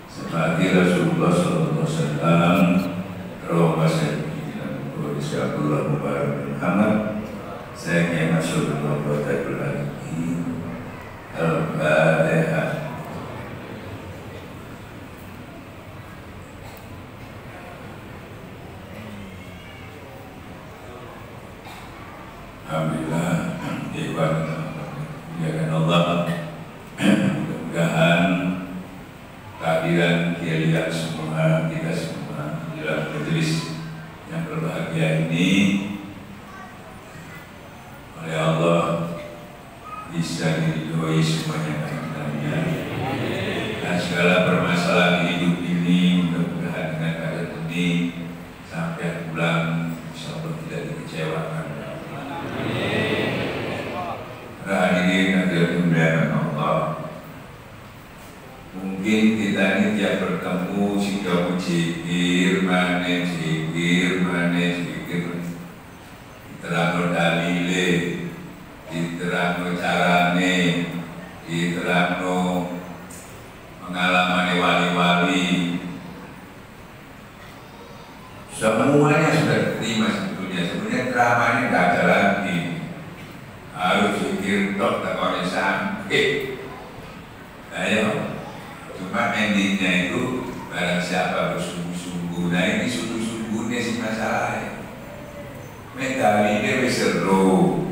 Seperti Rasulullah SAW, Roma Sayyidina Muhammad, saya ingin masuk dalam kotak lagi. Al-Fatihah. Alhamdulillah, ikhwan, muliakan Allah. Mudah-mudahan kehadiran kita semua di dalam majelis yang berbahagia ini oleh Allah bisa diridhoi semuanya dan segala permasalahan hidup ini mudah-mudahan dengan keadaan ini sampai pulang insya Allah tidak dikecewakan. Hadirin hadirat muliakan Allah, mungkin kita ini tiap bertemu jika jikir mana diterangno dalile, diterangno carane, diterangno pengalaman wali-wali, semuanya sudah terima sebetulnya. Sebenarnya ceramahnya nggak ada lagi, harus pikir tok takone sampai. Ayo, cuma endingnya itu barang siapa bersungguh-sungguh. Nah ini sungguh-sungguhnya sih masalahnya. Medali ini wis seru,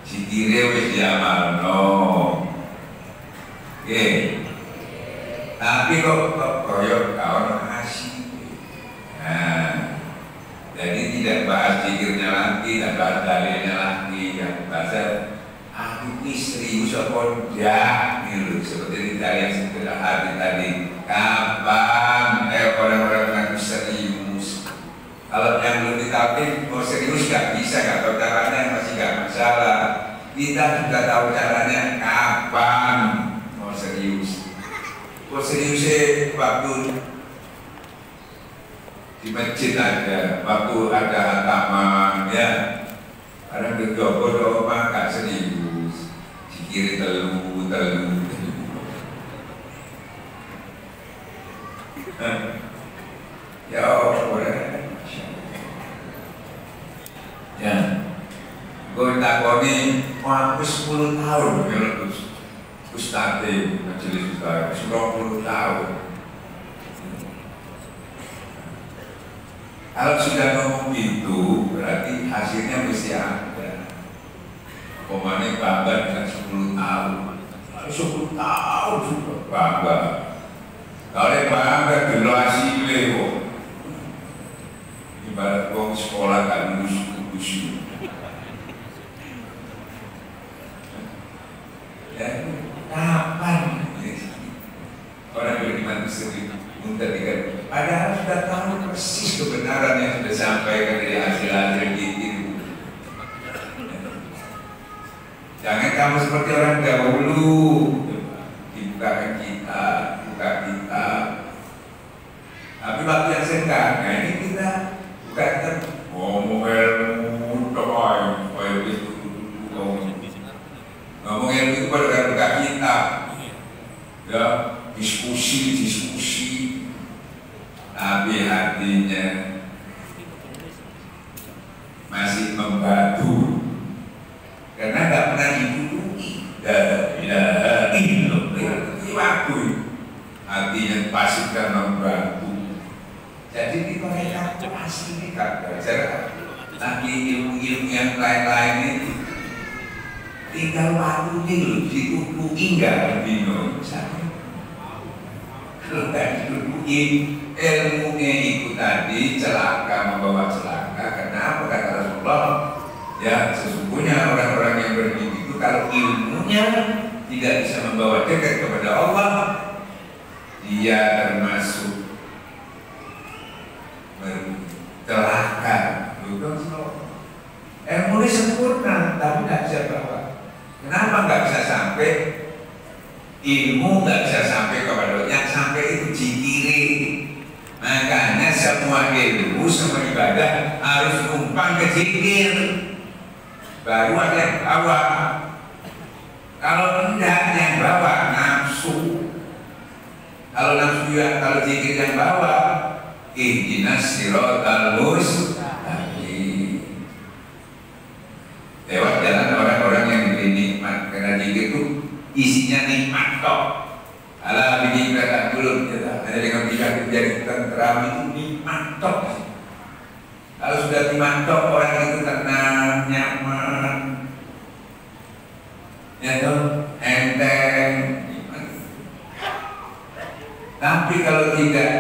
sikire wis diamalno. Oke, tapi kok koyok kawan asik. Nah, jadi tidak bahas zikirnya lagi, tidak bahas dalilnya lagi, yang bahasa aku ini serius apa enggak gitu, seperti kita yang setelah hari tadi. Kapan orang-orang mengaku serius? Kalau yang belum ditalkin mau serius nggak bisa, nggak tahu caranya masih nggak masalah. Kita juga tahu caranya kapan mau serius. Mau seriusnya waktu di masjid aja, waktu ada hataman ya, ada berdoa apa gak serius, zikir telu. Ya boleh, ya, gue takoni, aku 10 tahun melulus Ustadz majelis Ustadz, 20 tahun. Kalau sudah ngomong gitu, berarti hasilnya mesti ada. Pemane bangga dengan 10 tahun. 10 tahun sudah bangga. Kalau dia bangga generasi lewo. Ibarat wong sekolah kan lulus. Ya, kapan? Orang beriman sendiri muntah dikatakan. Padahal sudah tahu persis kebenaran yang sudah disampaikan dari hasil-hasil itu. Jangan kamu seperti orang dahulu, dibukakan kita, buka kita. Tapi waktu yang sekarang, nah ini kita buka kita ngomong ilmu, ngomong ilmu itu pada buka kita, ya diskusi. Tapi hatinya masih membatu karena nggak pernah didudui. Waktu hatinya pasif dan membatu. Jadi di mereka pasti ini tak belajar lagi ilmu-ilmu yang lain-lain itu tinggal waktunya didudui nggak bingung. Kalau nggak didudui ilmunya itu tadi celaka, membawa celaka. Kenapa kata Rasulullah? Ya sesungguhnya orang-orang yang bermimpi itu kalau ilmunya tidak bisa membawa dekat kepada Allah, dia termasuk celaka. Ilmunya sempurna tapi nggak bisa bawa. Kenapa nggak bisa sampai? Ilmu nggak bisa sampai kepada yang sampai itu jikiri. Makanya semua ilmu, semua ibadah harus numpang ke zikir. Baru ada yang bawa. Kalau enggak yang bawa nafsu. Kalau nafsu kalau zikir yang bawa ihdinas siratal mustaqim. Lewat jalan orang-orang yang diberi nikmat, karena zikir itu isinya nikmat kok. Ala bihi kata dulu, hanya dengan bisa menjadi tentram itu nikmat kok. Kalau sudah nikmat kok, orang itu tenang, nyaman, ya toh, enteng. Tapi kalau tidak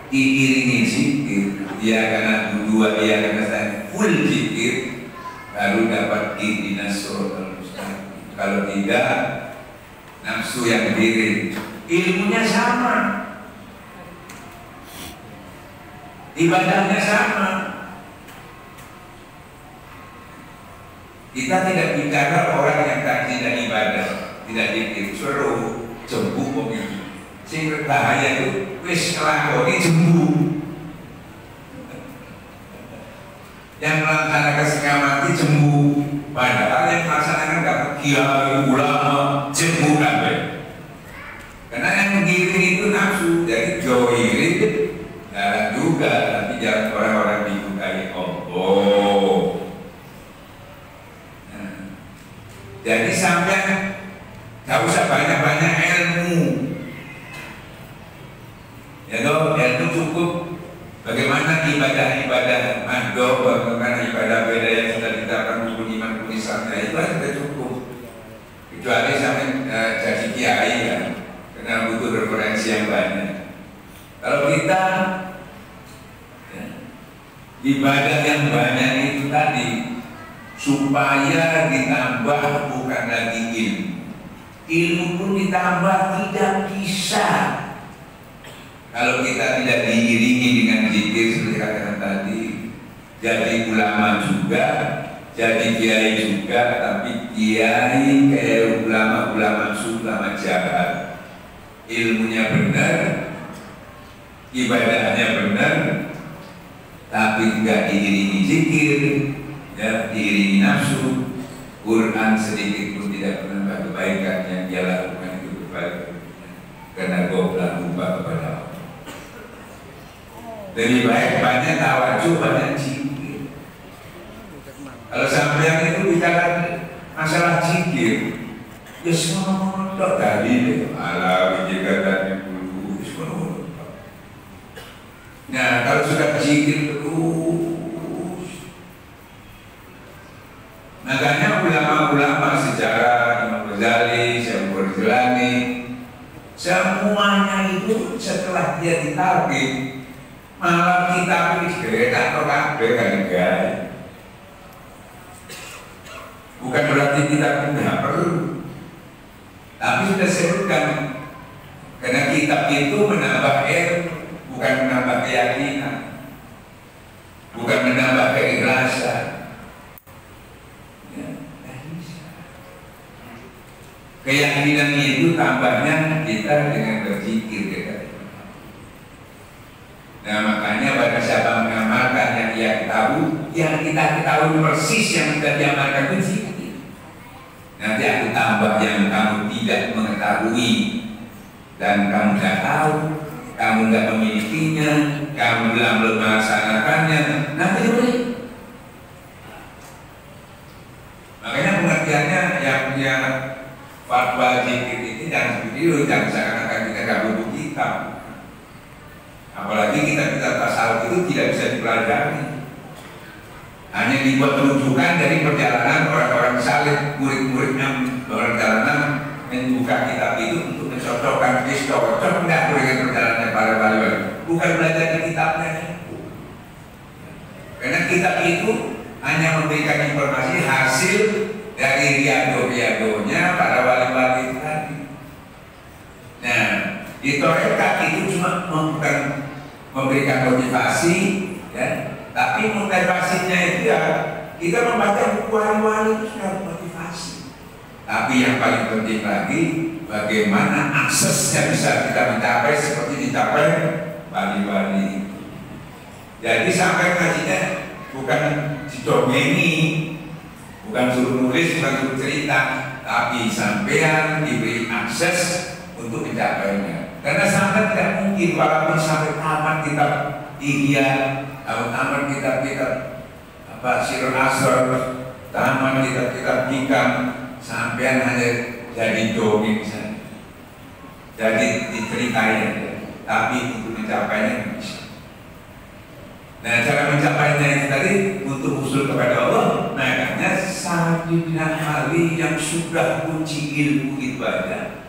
diiringi zikir, dia karena dua, dia karena full zikir, baru dapat ihdinas siratal mustaqim. Kalau tidak, nafsu yang diri, ilmunya sama, ibadahnya sama. Kita tidak bicara orang yang tak tidak ibadah, tidak zikir, suruh jembuk begitu. Sing bahaya itu wis nglakoni jembu. Yang melaksanakan setengah mati jembu, padahal yang melaksanakan dapat kiai ulama jembu kabeh. Karena yang menggiring itu nafsu, jadi joirin jalan juga, tapi jalan orang-orang disukai Allah. Jadi sampai gak usah banyak-banyak ilmu. Ya toh, ilmu cukup. Bagaimana ibadah-ibadah mandor, bagaimana ibadah-ibadah yang sudah diterapkan rukun iman, rukun Islam, itu sudah cukup. Kecuali sampai jadi kiai kan, karena butuh referensi yang banyak. Kalau kita ya, ibadah yang banyak itu tadi supaya ditambah bukan lagi ilmu. Ilmu pun ditambah tidak bisa kalau kita tidak diiringi dengan zikir seperti katakan tadi. Jadi ulama juga, jadi kiai juga, tapi kiai kayak ulama ulama jahat. Ilmunya benar, ibadahnya benar, tapi tidak diiringi zikir, ya, diiringi nafsu. Quran sedikit pun tidak menambah kebaikan yang dia lakukan itu kebaikan, karena goblok lupa kepada Allah. Lebih baik banyak tawajuh, banyak zikir. Kalau sampai itu bicara masalah zikir, ya semua dalil ala jika tadi dulu semua. Nah, kalau sudah zikir terus, makanya ulama-ulama sejarah Imam Ghazali, Syekh Al-Jilani, semuanya itu setelah dia ditabik, malah kita ini segera atau kabeh kan enggak. Bukan berarti kita tidak perlu, tapi sudah sebutkan, karena kitab itu menambah ilmu, bukan menambah keyakinan, bukan menambah keikhlasan. Ya, keyakinan itu tambahnya kita dengan berzikir kita. Nah, makanya pada siapa mengamalkan yang ia tahu, yang kita ketahui persis yang sudah diamalkan itu zikir. Nanti aku tambah yang kamu tidak mengetahui dan kamu tidak tahu, kamu tidak memilikinya, kamu belum melaksanakannya, nanti diberi. Makanya pengertiannya yang punya fatwa zikir ini jangan seperti itu, jangan seakan-akan kita tidak butuh kitab. Apalagi kita tasawuf itu tidak bisa dipelajari, hanya dibuat rujukan dari perjalanan orang-orang saleh, murid-murid yang perjalanan membuka kitab itu untuk mencocokkan cocok enggak dengan perjalanan para wali-wali, bukan belajar di kitabnya. Karena kitab itu hanya memberikan informasi hasil dari riado-riadonya para wali-wali tadi. Nah, di tarekat itu cuma bukan memberikan motivasi, ya, tapi motivasinya itu ya kita membaca buku wali-wali itu sudah motivasi. Tapi yang paling penting lagi, bagaimana aksesnya bisa kita mencapai seperti dicapai wali-wali. Jadi sampai ngajinya bukan didongeni, Bukan suruh nulis, bukan suruh cerita, tapi sampean diberi akses untuk mencapainya. Karena sampai tidak mungkin walaupun sampai tamat kitab Ihya, tamat kitab-kitab Sirul Asrar, tamat kitab-kitab Hikam, sampean hanya jadi dongeng saja, jadi diceritain aja. Tapi untuk mencapainya tidak bisa. Nah, cara mencapainya itu tadi untuk usul kepada Allah. Makanya Sayyidina Ali yang sudah kunci ilmu itu aja,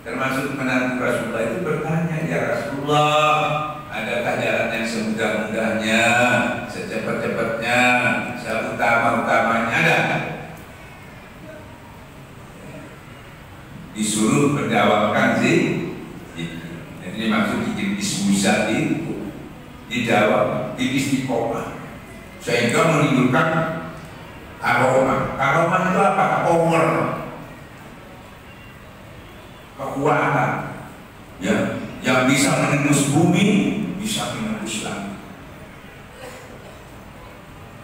termasuk menantu Rasulullah itu bertanya, ya Rasulullah, adakah jalan yang semudah-mudahnya, secepat-cepatnya, seutama-utamanya? Ada. Disuruh menjawabkan sih. Jadi dimaksud bikin ismusa itu dijawab di istiqomah sehingga menimbulkan aroma. Aroma itu apa? Power, kekuatan, ya, yang bisa menembus bumi, bisa menembus langit.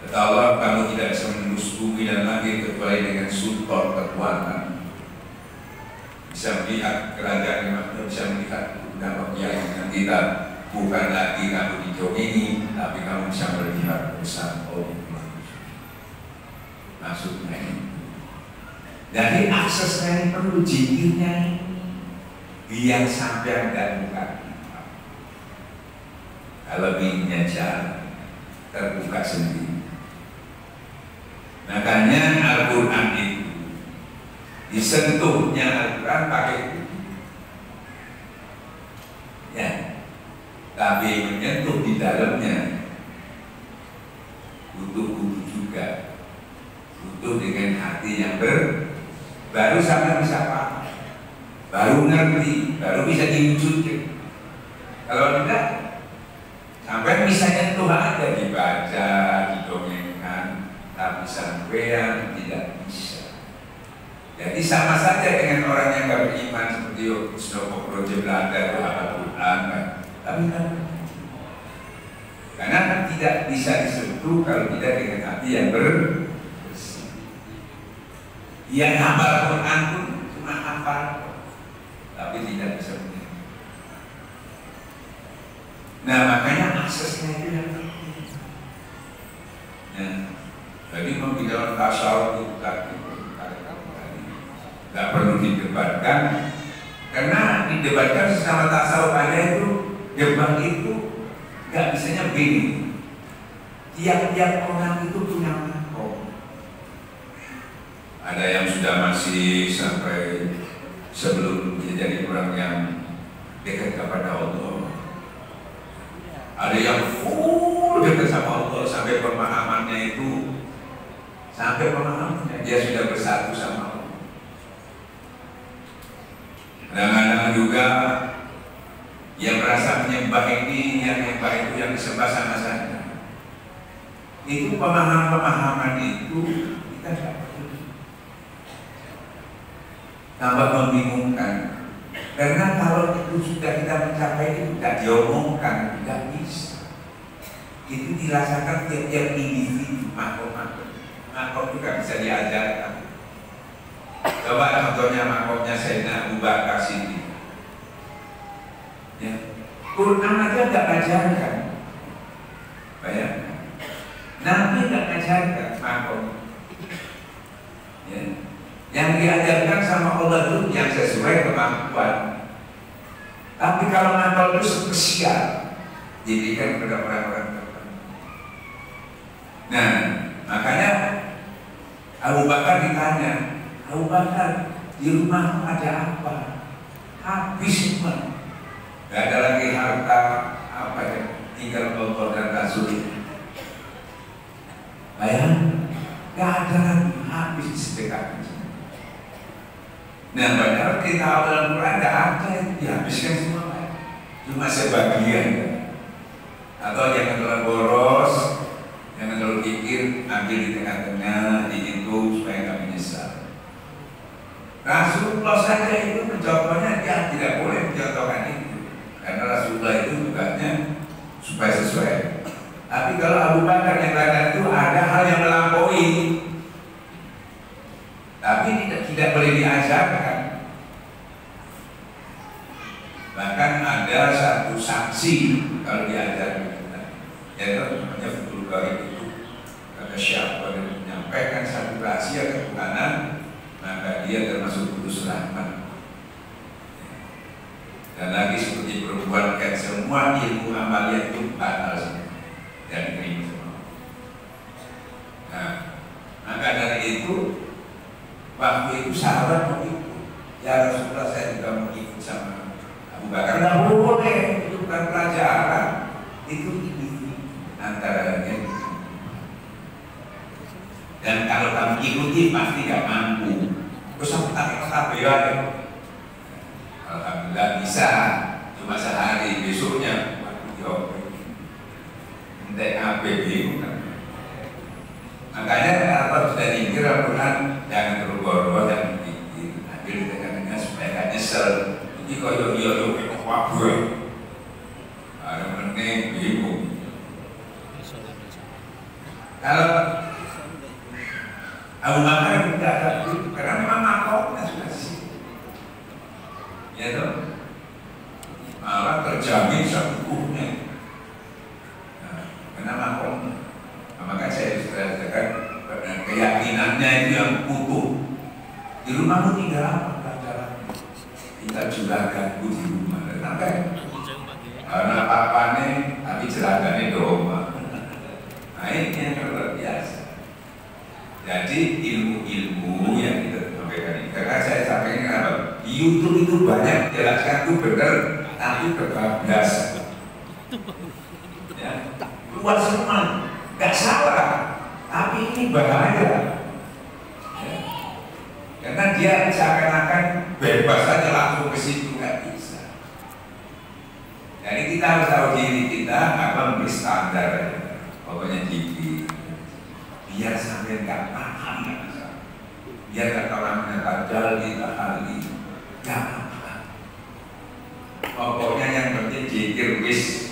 Kata Allah, kamu tidak bisa menembus bumi dan langit kecuali dengan sultan kekuatan. Bisa melihat kerajaan yang bisa melihat dampak yang kita. Bukan lagi kamu didongeni, tapi kamu bisa melihat besar Allah. Maksudnya ini. Dari aksesnya ini perlu jikirnya ini, biar sampai dan bukan. Kalau binnya jalan, terbuka sendiri. Makanya Al-Quran itu disentuhnya Al-Quran pakai itu. Ya. Tapi menyentuh di dalamnya butuh juga, butuh dengan hati yang baru sampai bisa paham, baru ngerti, baru bisa diwujudkan. Kalau tidak, sampai bisa nyentuh aja, dibaca, didongengkan, tapi sampean tidak bisa. Jadi sama saja dengan orang yang gak beriman seperti Mustofa Proje Belanda atau Al-Quran, tapi karena tidak bisa disentuh kalau tidak dengan hati yang bersih. Yang hafal Quran pun cuma hafal, tapi tidak bisa menyentuh. Nah, makanya aksesnya itu yang penting. Nah, jadi membicarakan tasawuf itu tadi nggak perlu didebatkan, karena didebatkan sesama tasawuf aja itu. Debat itu nggak bisanya begini. Tiap-tiap orang itu punya makom. Ada yang sudah masih sampai sebelum menjadi orang yang dekat kepada Allah. Ada yang full dekat sama Allah sampai pemahamannya itu, sampai pemahamannya dia sudah bersatu sama Allah. Kadang-kadang juga yang merasa menyembah ini, yang menyembah itu, yang disembah sama saja. Itu pemahaman-pemahaman itu kita tidak perlu. Tambah membingungkan. Karena kalau itu sudah kita mencapai itu tidak diomongkan, tidak bisa. Itu dirasakan tiap-tiap individu, makom-makom. Makom itu tidak bisa diajarkan. Coba contohnya makomnya Sayyidina Abu Bakar Siddiq. Ya. Quran aja nggak ajarkan, bayangkan. Nabi nggak ajarkan makom. Ya. Yang diajarkan sama Allah itu yang sesuai kemampuan. Tapi kalau makom itu spesial, diberikan kepada orang-orang tertentu. Nah, makanya Abu Bakar ditanya, Abu Bakar, di rumahmu ada apa? Habis semua. Gak ada lagi harta apa ya, tinggal Allah dan Rasul. Bayang, gak ada lagi, habis disedekahkan. Nah, padahal kita dalam Quran gak ada yang dihabiskan semua, cuma sebagian. Atau jangan terlalu boros, jangan terlalu pikir, ambil di tengah-tengah, dihitung supaya gak menyesal. Rasulullah saja itu mencontohnya, dia tidak boleh mencontohkan itu. Karena Rasulullah itu tugasnya supaya sesuai. Tapi kalau Abu Bakar yang lain itu ada hal yang melampaui. tapi tidak boleh diajarkan. Bahkan ada satu saksi kalau diajarkan kita, yaitu namanya Fathul Gharib itu, kata siapa yang menyampaikan satu rahasia ketuhanan, maka dia termasuk putus rahmat. Dan lagi seperti perempuan kan, semua ilmu amalia itu batal semua dan diterima semua. Nah, maka dari itu waktu itu sahabat mau ikut, ya Rasulullah saya juga mau ikut sama Abu Bakar. Nggak boleh, itu bukan pelajaran, itu ini antara lain. Dan kalau kamu ikuti pasti nggak mampu. Terus aku tak ya. Alhamdulillah bisa, cuma sehari, besoknya waduh entek apa bingung. Makanya apa sudah dikir Al-Quran jangan berubah-ubah dan berpikir, ambil dengan supaya gak nyesel. Jadi kalau yo waduh, ada meneng bingung. Kalau Abu Bakar tidak ada itu karena memang makomnya sudah sih. Ya toh, malah terjamin seutuhnya. Nah, karena makom, maka saya katakan keyakinannya itu yang utuh. Di rumahmu tinggal apa pelajaran? Kita juragan di rumah, kenapa? Karena papanya, tapi juragannya doma. Nah ini yang luar biasa. Jadi ilmu-ilmu yang kita sampaikan ini, karena saya sampaikan apa? Di YouTube itu banyak jelaskan itu benar, tapi berbablas. Ya, luas semua, nggak salah, tapi ini bahaya. Ya. Karena dia seakan-akan bebas saja langsung ke situ, nggak bisa. Jadi kita harus tahu diri kita, apa memberi standar, pokoknya tinggi. Biar sampai nggak paham, nggak bisa. Biar kata orang mengajar kita ahli. Gak apa-apa. Pokoknya yang penting zikir wis.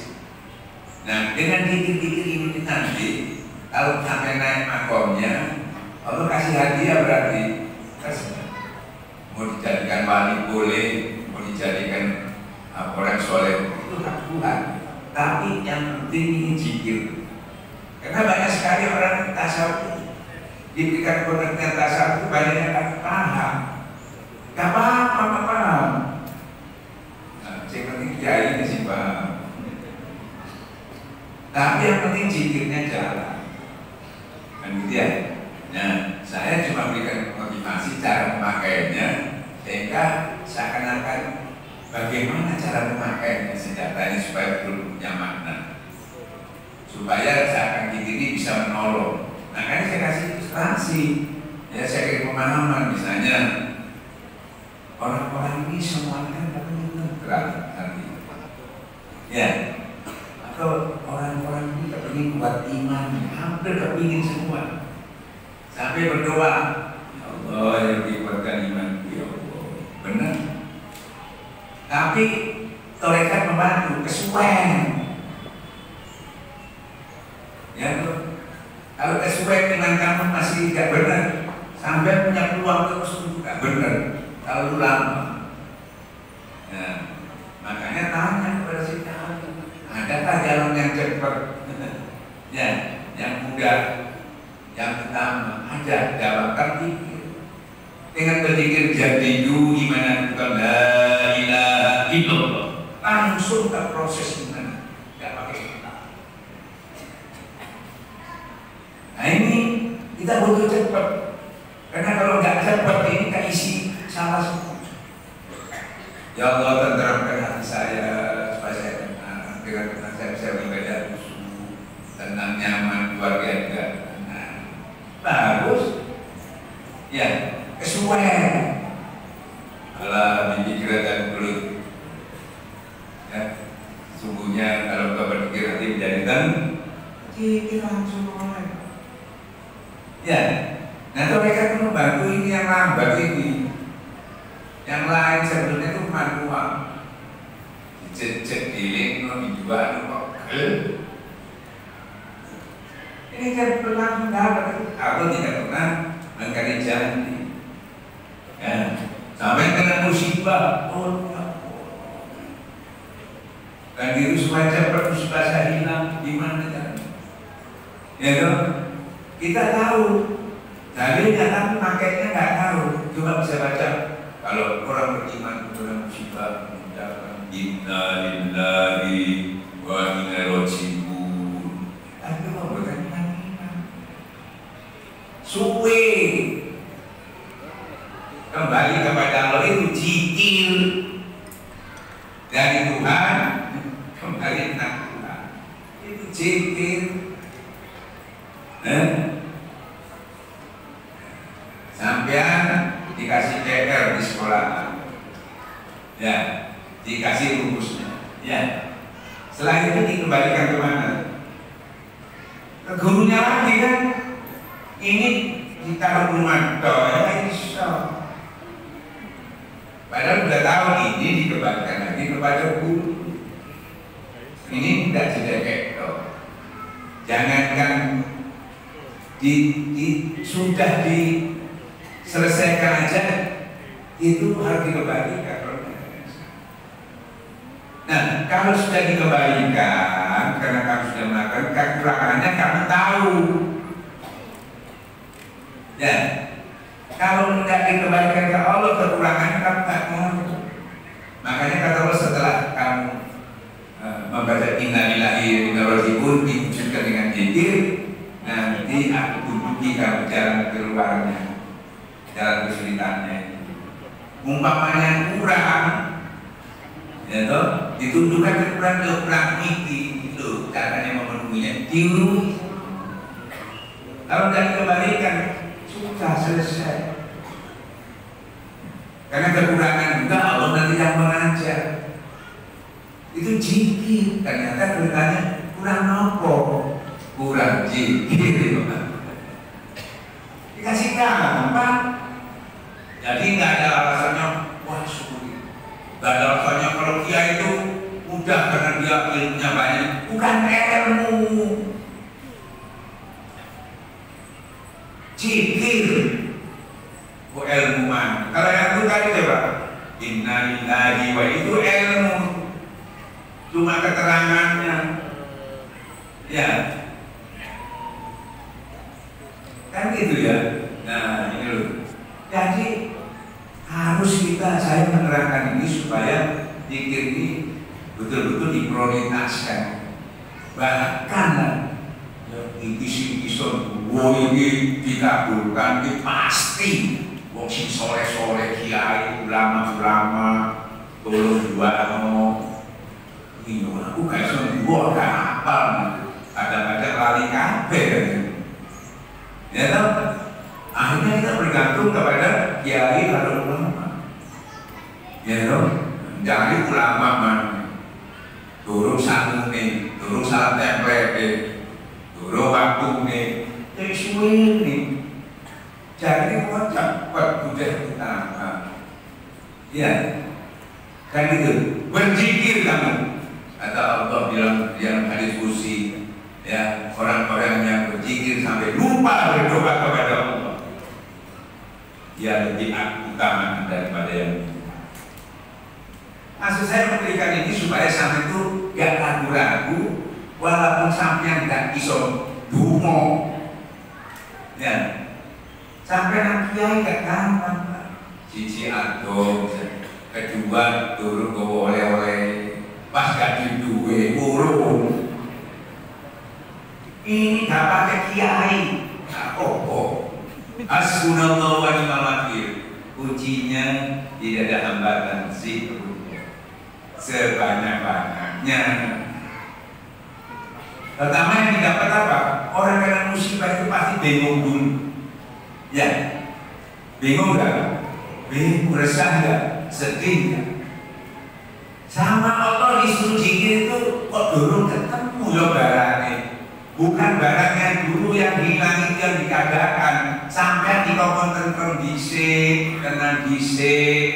Nah dengan zikir-zikir ini nanti kalau sampai naik makomnya, Allah kasih hadiah berarti. Mau dijadikan wali boleh, mau dijadikan orang soleh itu hak Tuhan. Tapi yang penting ini zikir. Karena banyak sekali orang tasawuf diberikan pengertian tasawuf banyak yang tak paham. Gak paham. Nah, yang penting kiai ini sih paham. Tapi yang penting zikirnya jalan. Kan gitu ya. Nah, saya cuma berikan motivasi cara memakainya sehingga seakan-akan bagaimana cara memakainya senjata ini supaya betul punya makna. Supaya seakan ini bisa menolong. Makanya saya kasih ilustrasi. Ya saya kasih pemahaman misalnya. Orang-orang ini semuanya kan terang nanti, ya. Atau orang-orang ini kepingin buat iman, hampir kepingin semua. Sampai berdoa, ya Allah yang dikuatkan iman, ya Allah, benar. Tapi tarekat membantu, kesuwen. Ya, kalau kesuwen dengan kamu masih tidak benar, sampai punya peluang terus tidak benar. Terlalu lama. Nah, makanya tanya kepada si tahu, adakah jalan yang cepat? Ya, yang mudah, yang utama ada jawabkan pikir. Dengan berpikir jadi iman bukan la ilaha illallah, langsung ke proses iman, tidak pakai kita. Nah ini kita butuh cepat, karena kalau nggak cepat ini keisi salah semua. Ya Allah tenteramkan hati saya supaya saya tenang, dengan saya bisa beribadah khusyuk, tenang, nyaman, keluarga juga tenang. Bagus. Ya, kesuwen. Allah dipikir dan belut. Ya, sungguhnya kalau kau berpikir hati menjadikan kita langsung mulai. Ya. Nah, mereka membantu ini yang lambat ini. Yang lain sebetulnya itu manual. Dijejek, diling, dijual, kok ini kan berlangsung dapat. Aku tidak pernah mengkali janji. musibah. Oh, kan diri semacam musibah saya hilang gimana kan? Ya dong, kita tahu, dalilnya tapi makanya nggak tahu. Cuma bisa baca kalau orang beriman dalam musibah mengucapkan inna lillahi wa inna ilaihi raji'un. Tapi mau berkata suwe kembali kepada Allah itu zikir dari Tuhan, kembali tentang Tuhan itu zikir. Sampean dikasih PR di sekolah, ya, dikasih rumusnya, ya. Setelah itu dikembalikan ke mana? Ke gurunya lagi kan? Ini ditaruh rumah doa, ya bisa. Padahal sudah tahu ini dikembalikan lagi kepada guru. Ini tidak kayak doa. Jangankan sudah diselesaikan aja, itu harus dikembalikan. Nah, kalau sudah dikembalikan karena kamu sudah melakukan kekurangannya, kamu tahu. Ya, kalau tidak dikembalikan ke Allah kekurangannya, kamu tak tahu. Makanya kata Allah setelah kamu membaca inna lillahi wa inna ilaihi raji'un diwujudkan dengan zikir, nanti aku tunjuki kamu jalan keluarnya, jalan kesulitannya. Umpamanya kurang, ya toh, ditunjukkan kurang iki itu caranya memenuhinya, tiru. Kalau tidak dikembalikan, sudah selesai. Karena kekurangan juga Allah nanti yang mengajar. Itu zikir, ternyata bertanya kurang nopo. Kurang zikir, dikasih gampang. Jadi nggak ada alasannya, wah sulit. Nggak ada alasannya kalau dia itu mudah karena dia ilmunya banyak. Bukan ilmu, zikir. Oh, ilmu mana? Kalau yang itu tadi coba, inna lillahi wa itu ilmu, cuma keterangannya, ya. Kan gitu ya. Nah ini loh. Jadi harus saya menerangkan ini supaya zikir ini betul-betul diprioritaskan. Bahkan isi-ison ini dikabulkan ini pasti. Wong sing sore-sore kiai ulama-ulama tolong duano. Ini aku gak iso duo gak apa. Kadang-kadang lali kabeh. Ya toh, akhirnya kita bergantung kepada kiai atau ulama. Ya toh, jangan ulama mana, turun satu nih, turun salam template, turun waktu nih, jadi suwi nih. Jadi kocak buat budaya utama. Ya, kan itu berzikir kamu. Kata Allah bilang dalam hadis kursi. Ya, orang-orang yang berzikir sampai lupa berdoa kepada Allah, dia lebih utama daripada yang itu. Maksud saya memberikan ini supaya sampai itu gak ragu-ragu, walaupun sampai gak iso dungo, ya, sampai nanti gak gampang. Cici atau kedua turun ke oleh-oleh, pas gak duwe urung. Ini gak pakai kiai, gak apa-apa. Hasbunallahu wa ni'mal wakil. Kuncinya tidak ada hambatan zikir sebanyak-banyaknya. Pertama yang didapat apa? Orang kena musibah itu pasti bingung dulu. Ya, bingung gak? Bingung, resah gak? Sedih gak? Sama Allah disuruh zikir itu kok dulu ketemu ya barangnya. Bukan barangnya dulu yang hilang itu yang dikadakan. Sampai di kompon disik, kena disik,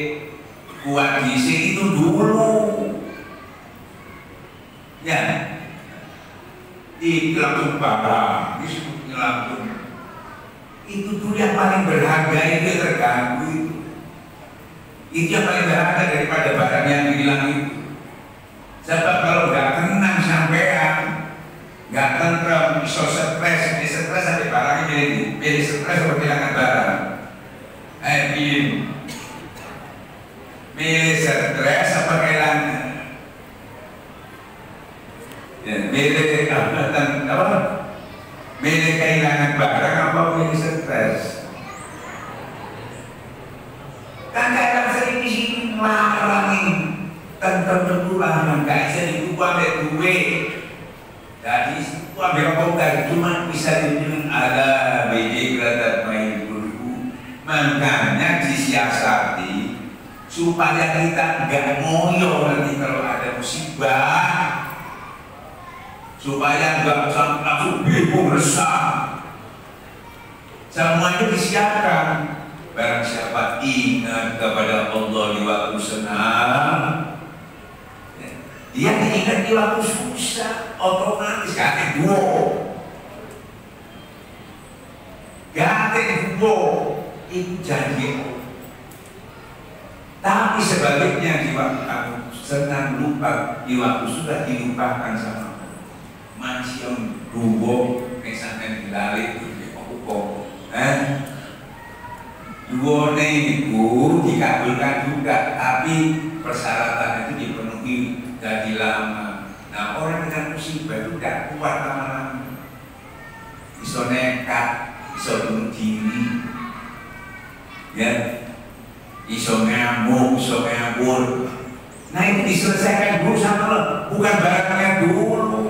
kuat disik itu dulu. Ya, di langsung barang, disebutnya langsung. Itu tuh yang paling berharga itu terganggu itu. Itu yang paling berharga daripada barang yang dibilang itu. Sebab kalau nggak tenang sampean, nggak tenang, bisa stres sampai barangnya pilih stres atau kehilangan barang. Pilih stres apa kehilangan? Ya, milih apa? Milih kehilangan barang apa milih stres? Kan kadang sering di sini ngelarangin tentang pulang nggak bisa diubah oleh duit. Jadi uang berapa cuma bisa dibilang ada biji gradat main dulu. Makanya disiasati supaya kita nggak ngoyo nanti kalau ada musibah. Supaya nggak langsung bingung resah. Semuanya disiapkan. Barang siapa ingat kepada Allah di waktu senang, dia ingat di waktu susah, otomatis gak dua, itu janji. Tapi sebaliknya di waktu kamu senang lupa, di waktu sudah dilupakan sama manusia yang dua misalnya dilari itu dipokok dua itu dikabulkan juga, tapi persyaratan itu dipenuhi jadi lama. Nah orang dengan musibah itu gak kuat lama-lama, bisa nekat, bisa bunuh diri, ya, bisa ngamuk, bisa ngawur. Nah itu diselesaikan dulu sama lo, bukan barangnya dulu.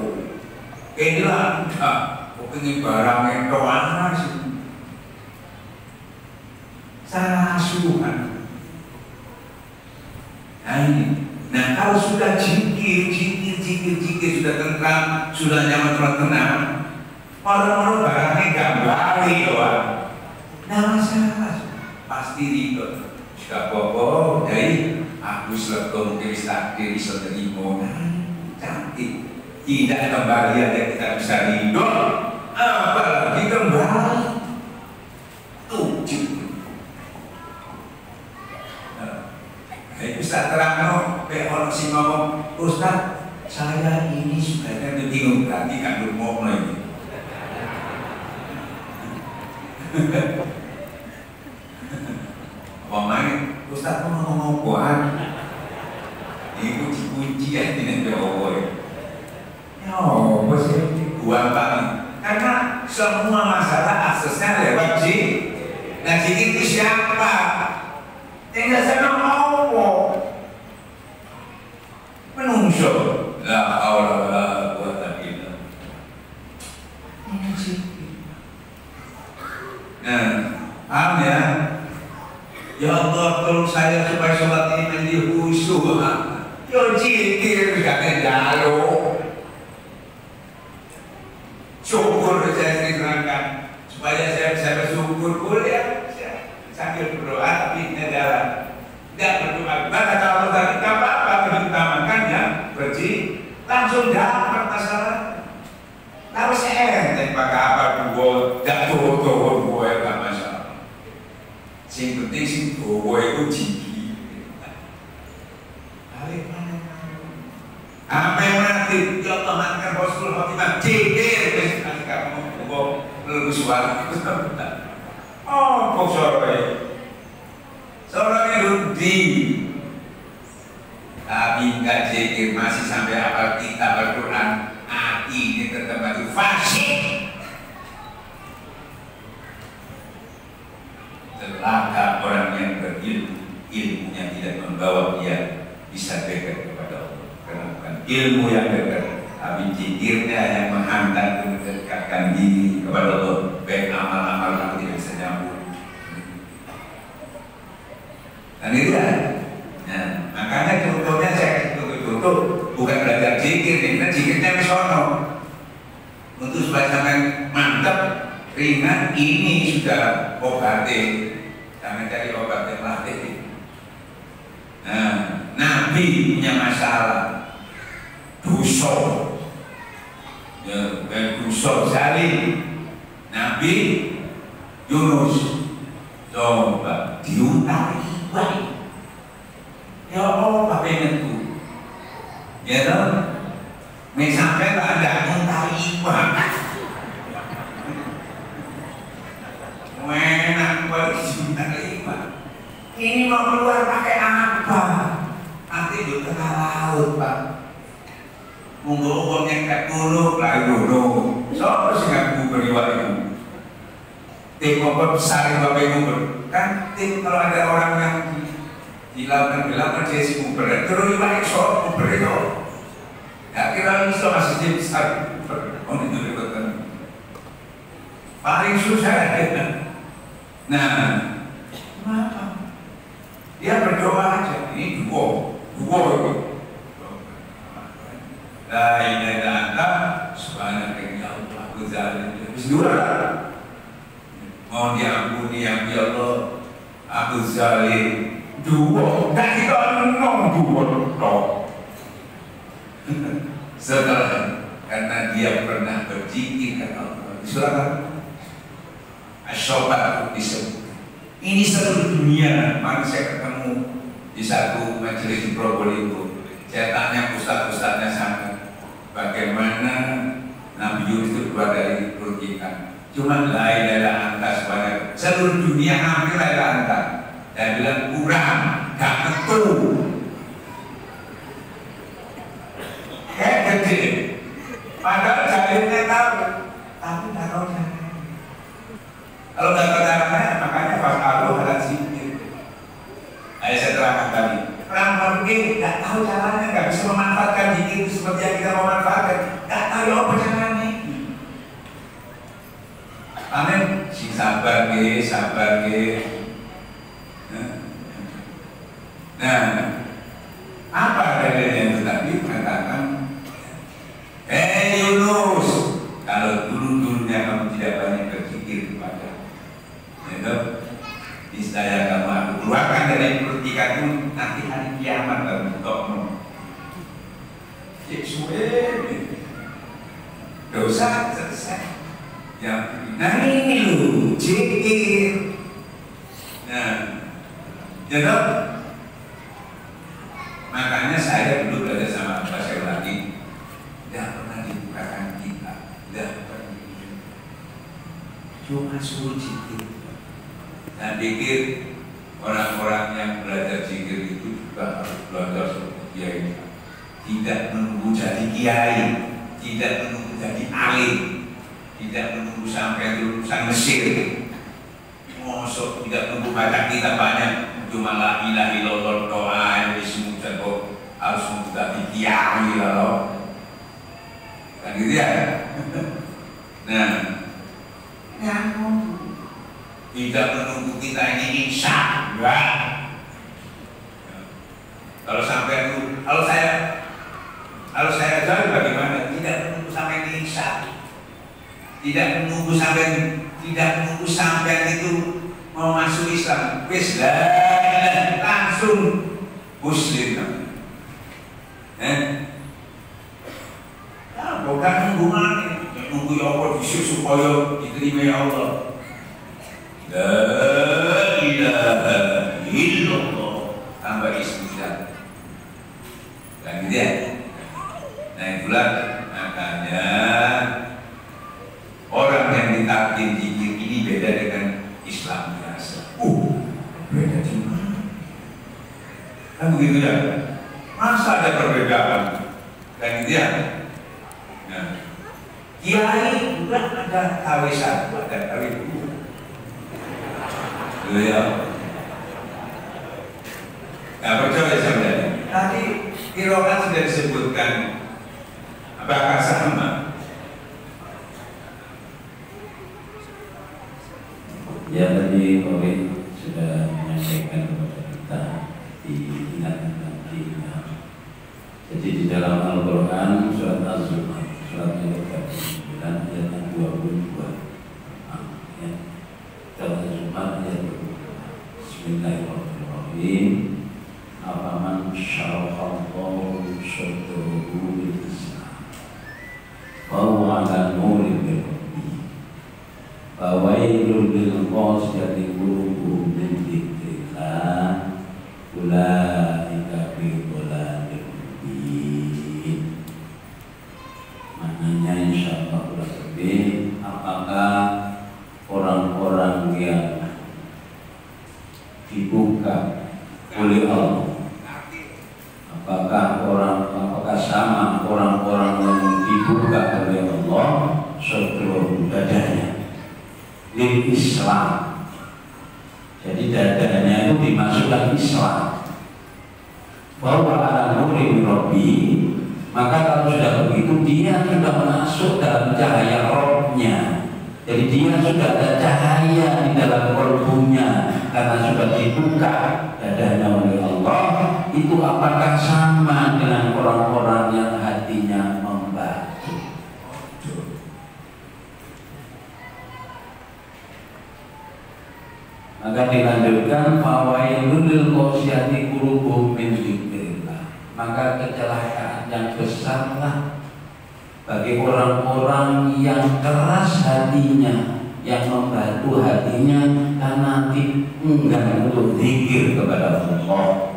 Inilah enggak, kok ingin barangnya doang sih. Salah asuhan. Nah ini, nah kalau sudah jikir sudah tentram, sudah nyaman tenang, orang-orang barangnya gak balik doang. Nah masalah pasti ribet. Jika bobo dari aku selalu mungkin takdir bisa terima, cantik. Tidak kembali aja kita bisa ridho, apalagi kembali tujuh. Ustaz terang orang si ngomong, Ustaz saya ini sebenarnya bingung tadi kan ngomong lagi. Ngomongin Ustaz mau ngomong buat, ini kunci ya tidak jauh. Oh, pasti buang banget. Karena semua masalah aksesnya lewat jin. Nah jin itu siapa? Tinggal sama Allah. Menungso. La haula wala quwwata illa billah. Nah, paham ya? Ya Allah, tolong saya supaya sholat ini menjadi khusyuk. Yo zikir gak jalo. Syukur saya diterangkan supaya saya bisa bersyukur boleh ya sambil berdoa tapi ini adalah tidak berdoa. Maka kalau tadi apa-apa diutamakan ya berji langsung dapat masalah. Lalu saya pakai apa dua jatuh gue gak masalah. Yang penting sih gue itu jiki. Balik mana? Apa yang nanti ya Allah makan Rasul Fatimah jikir nanti kamu mau lebih suara itu oh kok sorenya rudi tapi enggak jikir masih sampai apal kitab Al-Quran hati ini tetap itu fasik celaka orang yang berilmu ilmunya tidak membawa dia bisa dekat kepada Allah. Karena bukan ilmu yang dekat, tapi zikirnya yang menghantar mendekatkan diri kepada Allah. Baik amal-amal yang tidak bisa nyambung. Dan itu kan, nah, makanya contohnya saya contoh bukan belajar zikir, karena zikirnya misalnya untuk supaya sampai mantap, ringan ini sudah obatnya, jangan cari obat yang lain. Nah, Nabi punya masalah dosa, ya, dosa Salim. Nabi Yunus coba diutari baik, Ini mau keluar pakai apa? Nanti di tengah laut, Pak. Munggo wong nyengket dulu, lari dulu. Sopo sing ngaku beriwak itu? Tim apa besar itu apa yang kan tim kalau ada orang yang dilakukan dia si Uber, terus iwak iso Uber itu. Ya kira iso masih tim besar. Oh itu ribet. Paling susah ya. Nah, kenapa? Dia berdoa aja. Ini dua itu. La ilaha illa anta subhanaka inni aku zalim. Bismillah. Mohon diampuni ya Allah, aku zalim. Dua, tak kita nong dua tok. Setelah karena dia pernah berzikir kata Allah. Surah Asy-Syu'ara disebut. Ini seluruh dunia. Manusia ketemu di satu majelis di Probolinggo. Saya tanya ustaz-ustaznya sana, bagaimana Nabi Yunus itu keluar dari percikan. Cuma la ilaha illa anta subhanaka. Seluruh dunia hampir la ilaha anta. Dan bilang kurang, gak betul. Kayak gede. Padahal jahilnya tahu, tapi gak tahu caranya. Kalau gak tahu caranya, makanya pas aku halat zikir. Ayo saya terangkan tadi. Orang mungkin gak tahu caranya, gak bisa memanfaatkan zikir itu seperti yang kita memanfaatkan. Gak tahu apa caranya. Amin, sing sabar ge. Nah, apa dalilnya itu tadi mengatakan, Yunus, kalau dulu-dulunya kamu tidak banyak berzikir kepada, itu, niscaya kamu aku keluarkan dari percikanmu nanti hari kiamat dalam bentukmu. Dosa selesai. Ya, nah ini loh, zikir. Nah, jadi makanya saya dulu belajar sama Pak Syekh lagi, tidak pernah dibukakan kita, tidak pernah. Cuma suruh zikir. Saya pikir orang-orang yang belajar zikir itu juga harus belajar seperti kiai. Tidak menunggu jadi kiai, tidak menunggu jadi alim. Tidak menunggu sampai lulusan Mesir, masuk tidak menunggu baca kitab banyak, cuma la ilaha illallah doa yang disebutkan kok harus menunggu kiai loh, kan gitu ya. Nah, tidak menunggu kita ini insya Allah. Kalau sampai itu, kalau saya jauh bagaimana? Tidak menunggu sampai ini insya. Tidak menunggu sampai itu mau masuk Islam, wis langsung Muslim. Bukan nunggu ya Allah supaya diterima ya Allah. La ilaha illallah tambah istilah. Dan gitu ya. Nah itulah makanya orang yang ditakdir zikir ini beda dengan Islam biasa. Beda gimana? Kan begitu ya? Masa ada perbedaan? Dan gitu ya? Nah, kiai juga ada KW1, ada KW2. Ya. Nah, percaya saudara. Tadi kiroat sudah disebutkan apakah sama? Ya tadi Owi sudah menyampaikan kepada kita diingatkan lagi. Jadi di dalam Al-Quran surat Az-Zumar surat Al-Fatihah ayat 22. Ya. Surat Az-Zumar ayat 22. Bismillahirrahmanirrahim. Afaman syarahallahu sadrahu lil Islam wa huwa 'ala nurin min rabbih. Fawailul lil qasiyati qulubuhum min dzikrillah ulaika fi dhalalin mubin. Maknanya insyaallah apakah orang-orang yang dibuka oleh Allah. Apakah sama orang-orang yang dibuka oleh Allah seluruh dadanya lil Islam. Jadi dadanya itu dimasukkan Islam. Bahwa ala nuri Rabbi, maka kalau sudah begitu dia sudah masuk dalam cahaya rohnya. Jadi dia sudah ada cahaya di dalam kalbunya karena sudah dibuka dadanya oleh Allah. Itu apakah sama dengan orang-orang yang hatinya membatu? Maka dilanjutkan fawailul lil qasyati qulubuhum min dzikrillah. Maka kecelakaan yang besarlah bagi orang-orang yang keras hatinya, yang membantu hatinya karena enggan untuk zikir kepada Allah.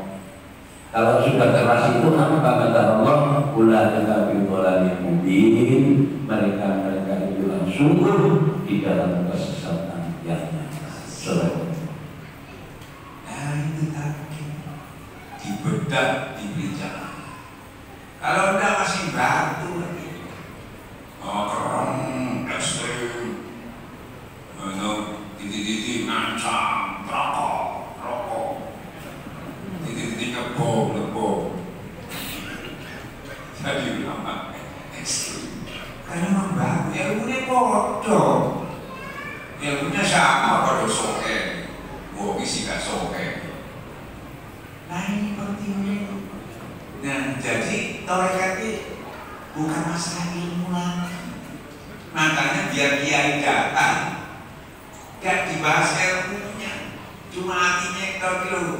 Kalau sudah keras itu apa kata Allah? Ulaika fi dhalalin mubin. Mereka itu sungguh di dalam kesesatan yang nyata. Nah itu tadi dibedah, diberi jalan. Kalau udah masih batu lagi, kerong, ekstrim, titik-titik ngancam, rokok, titik-titik lebok, jadi ulama ekstrim. Karena membatu, ilmunya bodoh, ilmunya sama pada soke, gua isi gak soke. Nah ini pentingnya. Nah jadi tarekat itu bukan masalah ilmu lagi. Makanya biar kiai datang gak dibahas ilmunya, cuma hatinya kau dulu.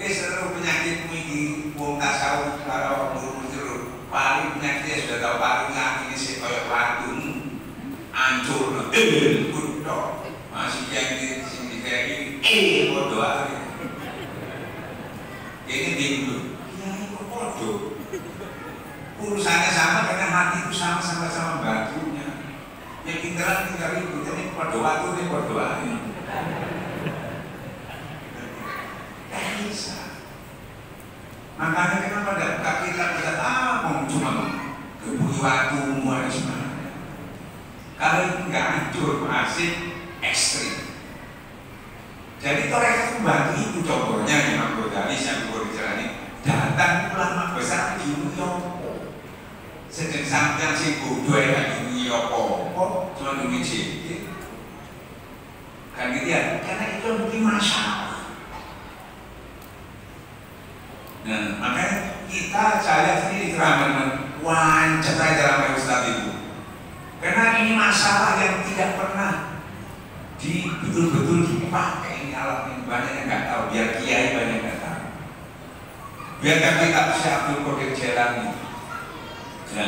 Seluruh penyakitmu ini wong tasawuf kalau buru-buru paling penyakitnya sudah tahu paling hatinya sih kayak wadun hancur, bodoh masih yang di sini kayak ini bodoh aja. Ini bingung. Ya itu bodoh. Urusannya sama karena hati itu sama-sama batunya. Yang pinteran tinggal itu, tapi berdoa tuh dia berdoa. Tak bisa. Makanya kenapa ada buka kitab kita cuma kebuli waktumu ada sebenarnya. Kalau itu nggak hancur, masih ekstrim. Jadi tarekat membantu itu contohnya Imam Ghazali yang berbicara datang ulama besar di New York. Sedang sampai si bodoh yang di New York cuma Indonesia. Kan gitu ya, karena itu bikin masalah. Nah, makanya saya sendiri terambil wancet aja ramai Ustaz itu. Karena ini masalah yang tidak pernah betul-betul dipakai. Ini alat yang banyak yang nggak tahu, biar kiai banyak nggak tahu. Biarkan kita Syekh Abdul Qadir Jailani. Ya.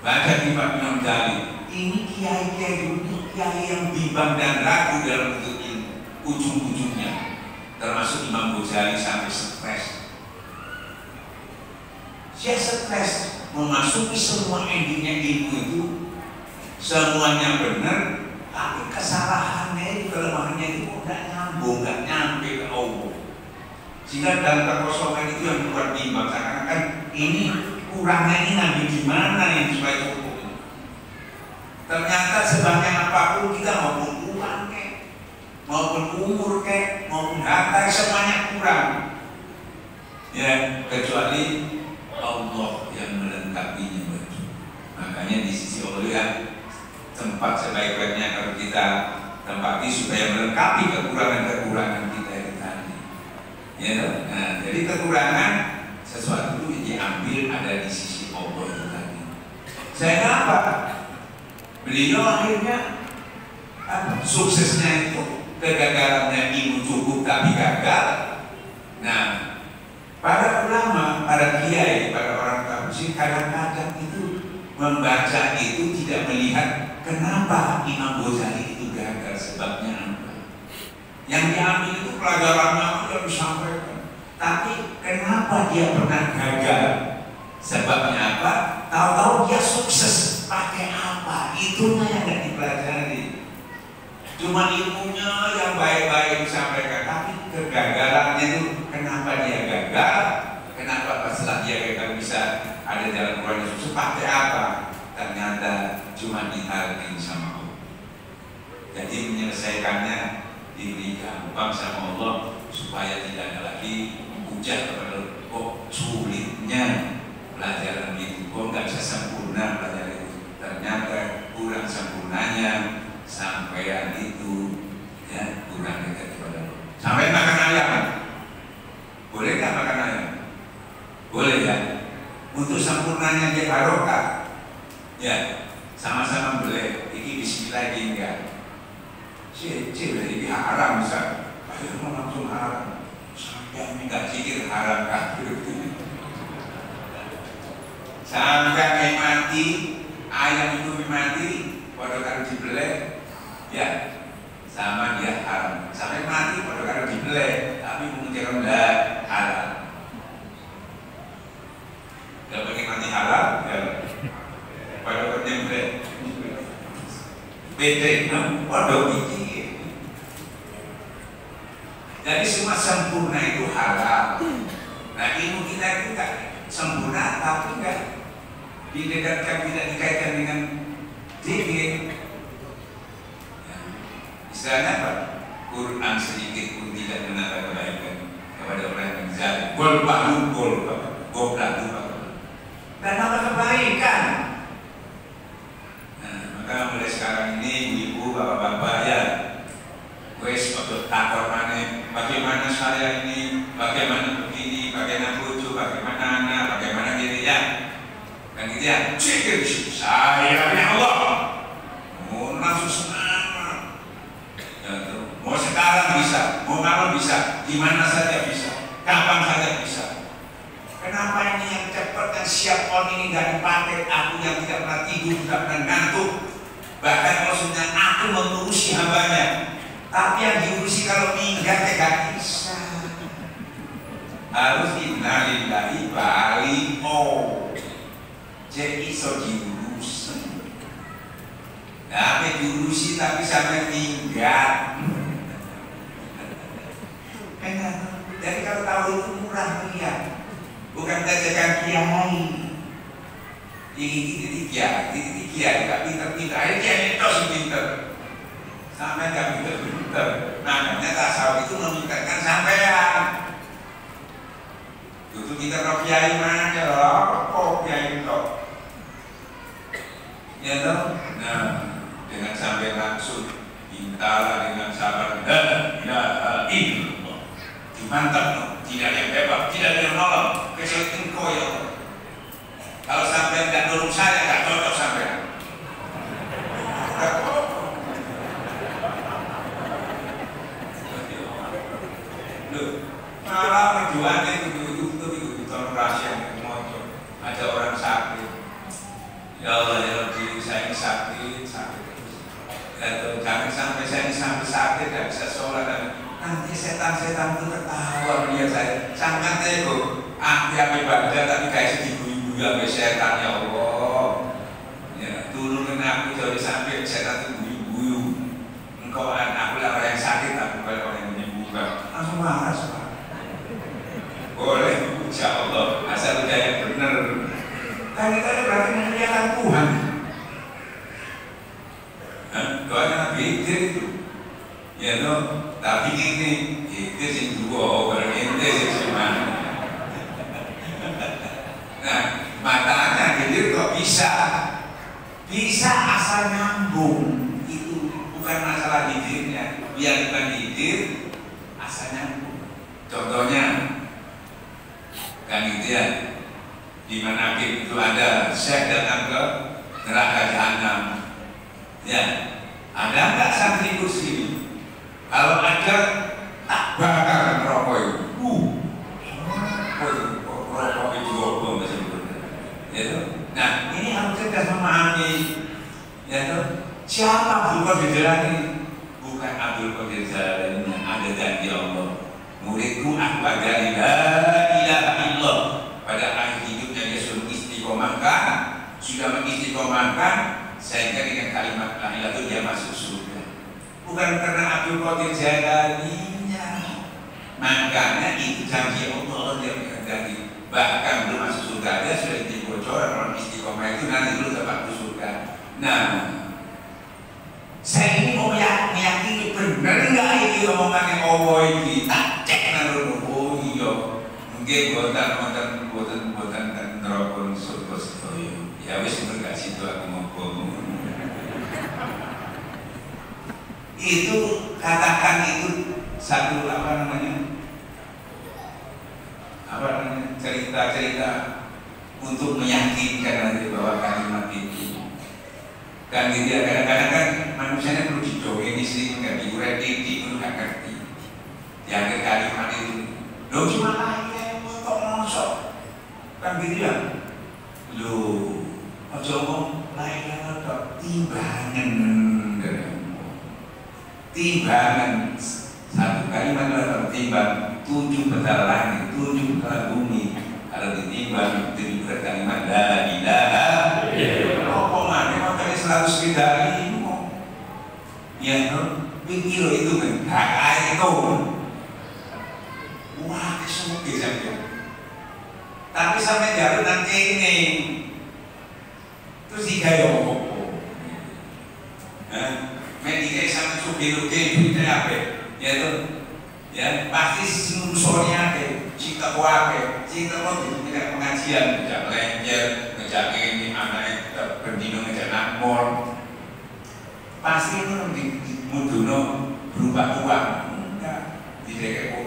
Baca Imam Ghazali. Ini kiai-kiai dulu, kiai yang bimbang dan ragu dalam bentuk ini, ujung-ujungnya. Termasuk Imam Ghazali sampai stres. Dia stres memasuki semua endingnya ilmu itu, semuanya benar, tapi kesalahannya itu, kelemahannya itu tidak nyambung, tidak nyampe ke Allah. Sehingga dalam kekosongan itu yang membuat bimbang, karena kan ini kurangnya ini ngambil di mana yang supaya cukup. Ternyata sebanyak apapun kita maupun uang maupun umur maupun harta semuanya kurang. Ya, kecuali Allah yang melengkapinya betul. Makanya di sisi Allah tempat sebaik-baiknya kalau kita tempati supaya melengkapi kekurangan-kekurangan kita itu tadi. Ya, nah, jadi kekurangan sesuatu itu diambil ada di sisi Allah itu tadi. Saya apa? Beliau akhirnya suksesnya itu kegagalannya ilmu cukup tapi gagal. Nah, para ulama, para kiai, para orang tafsir kadang-kadang itu membaca itu tidak melihat kenapa Imam Ghazali itu gagal, sebabnya apa. Yang diambil itu pelajarannya yang disampaikan. Tapi kenapa dia pernah gagal? Sebabnya apa? Tahu-tahu dia sukses pakai apa? Itunya yang tidak dipelajari. Cuma ilmunya yang baik-baik disampaikan, tapi kegagalannya itu kenapa dia gagal, kenapa setelah dia gagal bisa ada jalan keluar yang pakai apa? Ternyata cuma diarahkan sama Allah. Jadi menyelesaikannya diberi gampang sama Allah supaya tidak ada lagi hujah kepada kok sulitnya pelajaran itu, kok nggak bisa sempurna pelajaran itu. Ternyata kurang sempurnanya sampean itu ya kurang dekat kepada Allah. Sampai makan ayam, boleh nggak makan ayam? Boleh ya. Untuk sempurnanya dia barokah, ya sama-sama boleh. Ini bismillah ini enggak. Ini haram bisa. Ayo langsung haram. Sampai enggak zikir haram kafir. Sampai mati, ayam itu mati, pada kali dibeleh, ya sama dia haram. Sampai mati pada kali dibeleh, tapi mengucapkan la haram. Kalau pakai mati halal, ya pada kerja berat, beda, pada biji. Jadi semua sempurna itu halal. Nah ilmu kita itu tak sempurna, tapi enggak didekatkan, tidak dikaitkan dengan zikir. Ya. Istilahnya apa? Quran sedikit pun tidak menambah kebaikan kepada orang yang zalim. Gol bahu gol, goblak lupa. Dan apa kebaikan? Nah, maka mulai sekarang ini ibu, bapak-bapak ya, wes untuk takor mana, bagaimana saya ini, bagaimana begini, bagaimana lucu, bagaimana anak, bagaimana gini ya, dan gitu ya, cikir saya ya Allah, mau langsung semangat, ya, mau sekarang bisa, mau malam bisa, di mana saja bisa, kapan saja bisa. Kenapa ini yang cepat dan siap on ini nggak dipakai? Aku yang tidak pernah tidur, tidak pernah ngantuk. Bahkan maksudnya aku mengurusi hambanya. Tapi yang diurusi kalau minggat gak bisa. Harus innalillahi bali jadi iso diurusi. Nah, diurusi tapi sampai minggat. Jadi kalau tahu itu murah meriah. Bukan jajakan kiai. Ini kiai, gak pinter-pinter. Akhirnya kiai itu sih pinter. Sampai gak pinter-pinter. Makanya tasawuf itu memikirkan sampean. Itu kita roh kiai mana loh? Kok kiai itu? Ya toh? Nah, dengan sampai langsung mintalah dengan sabar dan ilaha illallah. Mantap loh. Tidak ada yang bebas, tidak ada yang nolong, kecuali engkau ya Allah. Kalau sampai tidak nolong saya, tidak cocok sampai. Loh, malah perjuangan itu tolong rahasia yang ngomong. Ada orang sakit, ya Allah ya diri saya ini sakit terus. Jangan sampai saya ini sampai sakit, tidak bisa sholat dan nanti setan-setan itu ketawa melihat saya. Sangat ego, aku yang ibadah tapi kayak dibuyu-buyu sampai setan ya Allah. Ya, turunkan aku dari sampai setan itu buyu-buyu. Engkau aku lah orang yang sakit, aku bukan orang yang menyembuhkan. Langsung marah semua. Boleh, insya Allah. Asal udah yang benar. Kan itu berarti memuliakan Tuhan. Doanya Nabi itu. Ya toh, tapi ini itu sing dua orang ente sing mana? Nah, matanya gitu kok bisa asal nyambung. Itu bukan masalah hidupnya, biar bukan hidup asal nyambung. Contohnya kan gitu ya, di mana itu ada syekh datang ke neraka jahanam, ya ada nggak santri kursi? Kalau ada tak bakar rokok itu, rokok itu gobong ya. Nah ini harus cerdas memahami, ya tuh. Siapa Abdul Qadir Jalani? Bukan Abdul Qadir Jalani yang ada janji Allah. Muridku aku agar la ilaha illallah. Pada akhir hidupnya dia sudah istiqomahkan, sudah mengistiqomahkan, sehingga dengan kalimat la ilaha itu dia masuk surga. Bukan karena Abdul Qadir Jalaninya, Makanya itu janji Allah yang dikehendaki. Bahkan belum masuk surga aja sudah dibocoran orang istiqomah itu nanti belum dapat ke surga. Nah, saya ini mau meyakini benar nggak ini omongannya Allah ini? Tak cek naruh. Oh iya, mungkin buatan nerokon surga sedoyo. Ya wis bener gak situ aku ngomong. Itu katakan itu satu cerita-cerita untuk meyakinkan nanti bahwa kalimat itu kan gitu ya. Kadang-kadang kan manusianya perlu didongeng sih, nggak diurai itu nggak ngerti. Yang ke kalimat itu, lo gimana ya, kok ngosok kan gitu ya. Lo ojo ngomong lain atau timbangan satu kalimat adalah timbang 7 petala langit, 7 petala bumi. Kalau ditimbang 7 kalimat la ilaha illallah. Apa mana makanya selalu sekali ya pikir itu kan hak itu. Wah kesuke sampai. Tapi sampai jalan nanti ini terus digayo apa? Media sama suki-suki itu apa? Yaitu ya pasti senursornya ada. Jika kuake, jika mau tidak pengajian, ngejak lenjer, ngejak ini anaknya berdino ngejak nakmor, pasti itu di mudono berupa uang, enggak tidak kayak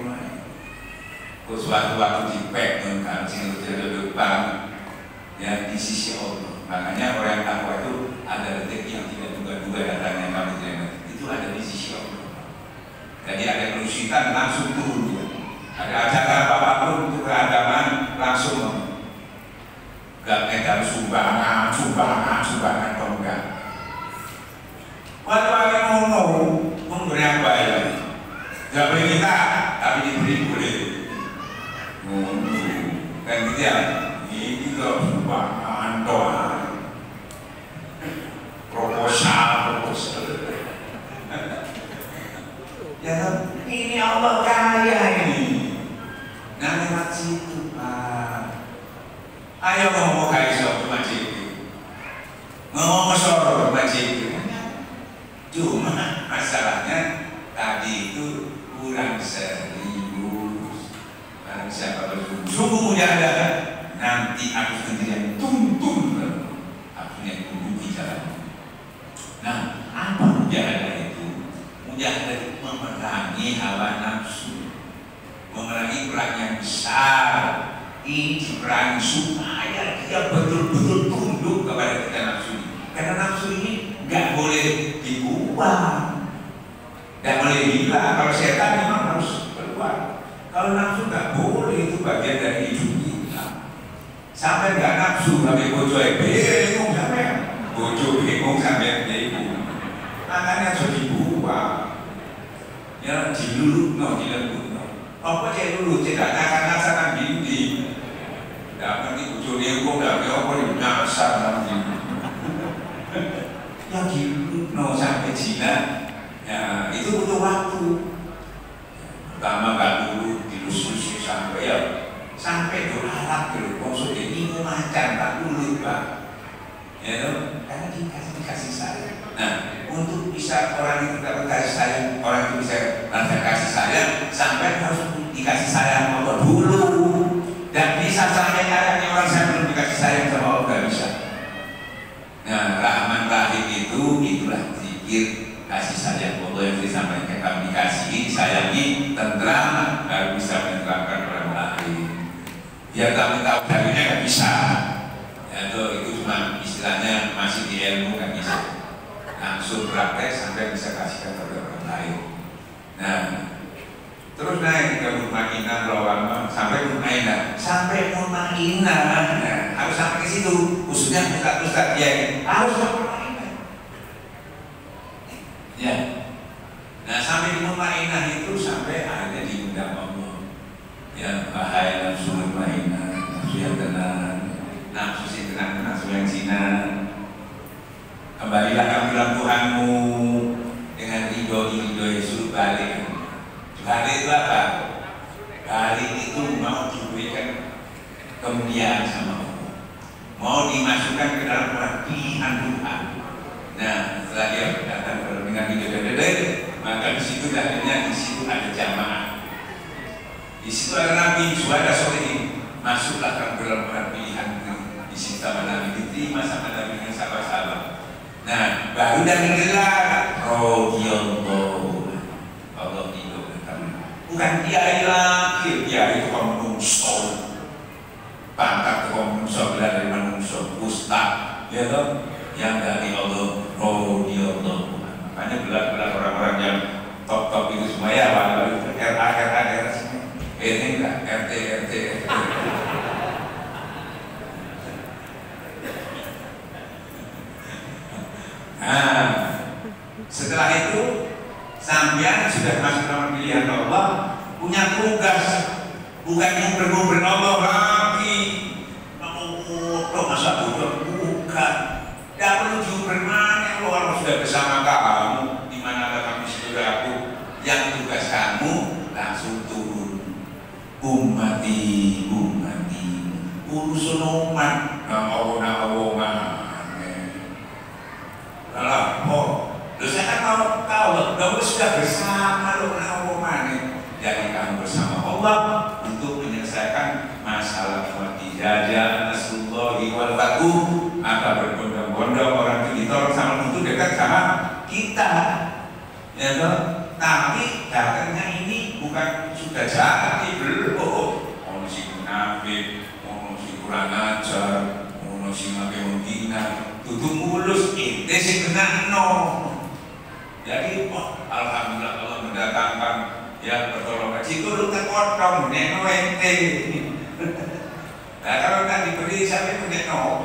suatu waktu dipek kan sing lupa ya di sisi Allah. Makanya orang takwa itu ada rezeki yang tidak duga-duga datangnya kami terima. Itu ada di sisi Allah. Jadi ada kerusitan langsung turun dia. Ada acara apapun untuk keagamaan langsung enggak ngedam sumbangan atau enggak. Waduh ngono, memberi apa ya? Enggak boleh kita, tapi diberi boleh. Kan gitu ya, ini tuh sumbangan doa, proposal. Ya ini Allah kaya ini. Nah lewat situ Pak. Ayo ngomong kaya soal masjid itu. Ngomong soal masjid itu. Cuma masalahnya tadi itu kurang serius. Barang siapa bersungguh mujahadah nanti aku sendiri yang tuntun aku yang tunjuki jalan. Nah apa mujahadah itu? Mujahadah itu memerangi hawa nafsu, memerangi perang yang besar. Ini diperangi supaya dia betul-betul tunduk kepada kita nafsu ini. Karena nafsu ini nggak boleh dibuang, nggak boleh hilang. Kalau setan memang harus keluar. Kalau nafsu nggak boleh, itu bagian dari hidup kita. Sampai nggak nafsu, sampai bojo bingung sampai bojo bingung sampai ibu. Makanya harus dibuang. Ya dilulukno, dilembutno. Apa cek dulu, tidak nakal-nakalan dinding. Tidak ngerti ujungnya kok, tidak ngerti apa yang nyasar nanti. Ya dilulukno sampai jinak. Ya itu butuh waktu. Pertama gak dulu dilus-lus sampai ya sampai berharap dulu. Maksudnya ini mau macan tak dulu Pak. Ya dong, karena dikasih sayang. Nah, untuk bisa orang itu dapat kasih sayang, orang itu bisa dapat kasih sayang, sampai harus dikasih sayang Allah dulu. Dan bisa sampai caranya orang saya belum dikasih sayang sama Allah nggak bisa. Nah, rahman rahim itu itulah zikir kasih sayang Allah yang disampaikan kami dikasihi, disayangi, tentram, baru bisa menerapkan orang lain. Biar kami tahu darinya nggak bisa. Ya, itu cuma istilahnya masih di ilmu nggak bisa. Langsung praktek sampai bisa kasihkan kepada orang lain. Nah, terus naik ke mutmainah rawamah sampai mutmainah, nah, harus sampai ke situ. Khususnya ustaz ya harus mutmainah. Ya, nah sampai di mutmainah itu sampai akhirnya diundang Allah. Ya, bahaya nafsu mutmainah, nafsu yang tenang, nafsu yang tenang, nafsu yang sinar. Kembalilah kamu dalam Tuhanmu dengan ridho Yesus balik. Balik itu apa? Balik itu mau diberikan kemuliaan sama Allah, mau dimasukkan ke dalam pilihan Tuhan. Nah, setelah dia datang dengan ide-ide, maka di situ akhirnya di situ ada jamaah, di situ ada Nabi, suara sore ini masuklah ke dalam pilihan di situ sama Nabi, diterima sama Nabi dengan sahabat-sahabat. Nah, baru dan gelar radhiyallahu Allah itu bukan kiai lagi, kiai itu kaum menungso, pangkat kaum menungso, gelar dari menungso, ustaz, ya toh, yang dari Allah radhiyallahu. Makanya gelar-gelar orang-orang yang top-top itu semua ya, lalu RA semua, ini enggak RT. Nah, setelah itu sampean sudah masuk dalam pilihan Allah, punya tugas, bukan nyumber-nyumber Allah lagi. Masa bodoh bukan. Tidak perlu diumber mana, Allah sudah bersama kamu, di mana ada kami saudaraku. Yang tugas kamu langsung turun. Ummati, urusun umat, saya kan kamu sudah bersama jadi kamu bersama Allah untuk menyelesaikan masalah wajibnya Nasrullahi wal Fathu. Maka berbondong-bondong orang itu ditolong sama untuk dekat sama kita, ya toh. Tapi datangnya ini bukan sudah jadi belum. Ono si munafik, ono si kurang ajar, ono si make menghina. Tutup mulus ente sing kena no. Jadi alhamdulillah Allah mendatangkan ya pertolongan. Itu lu terpotong neno ente. Nah kalau tak diberi sampai neno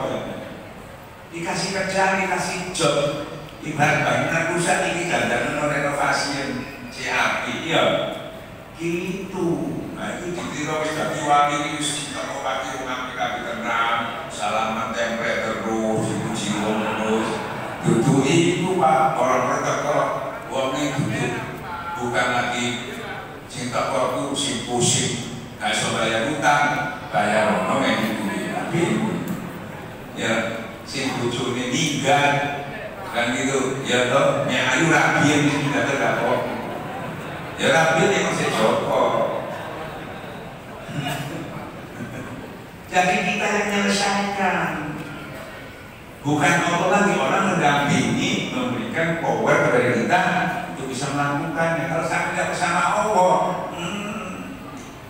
dikasih kerjaan, dikasih job. Ibarat bangunan rusak ini dandan renovasi yang api ya. Gitu. Nah itu ditiru wis dadi wangi iki wis karo pati rumah PKB tenang, salaman tempe terus, jiwa terus. Duduk itu Pak, orang protokol wonge duduk bukan lagi cinta korku sing pusing, gak iso bayar utang, bayar ono yang dibeli. Tapi ya sing bojone ninggal kan gitu, ya toh, nek ayu rabi yang tidak terdapat. Ya rabi yang masih Joko. Jadi kita yang menyelesaikan, bukan Allah lagi. Orang mendampingi, memberikan power kepada kita untuk bisa melakukannya. Kalau sampai tidak bersama Allah,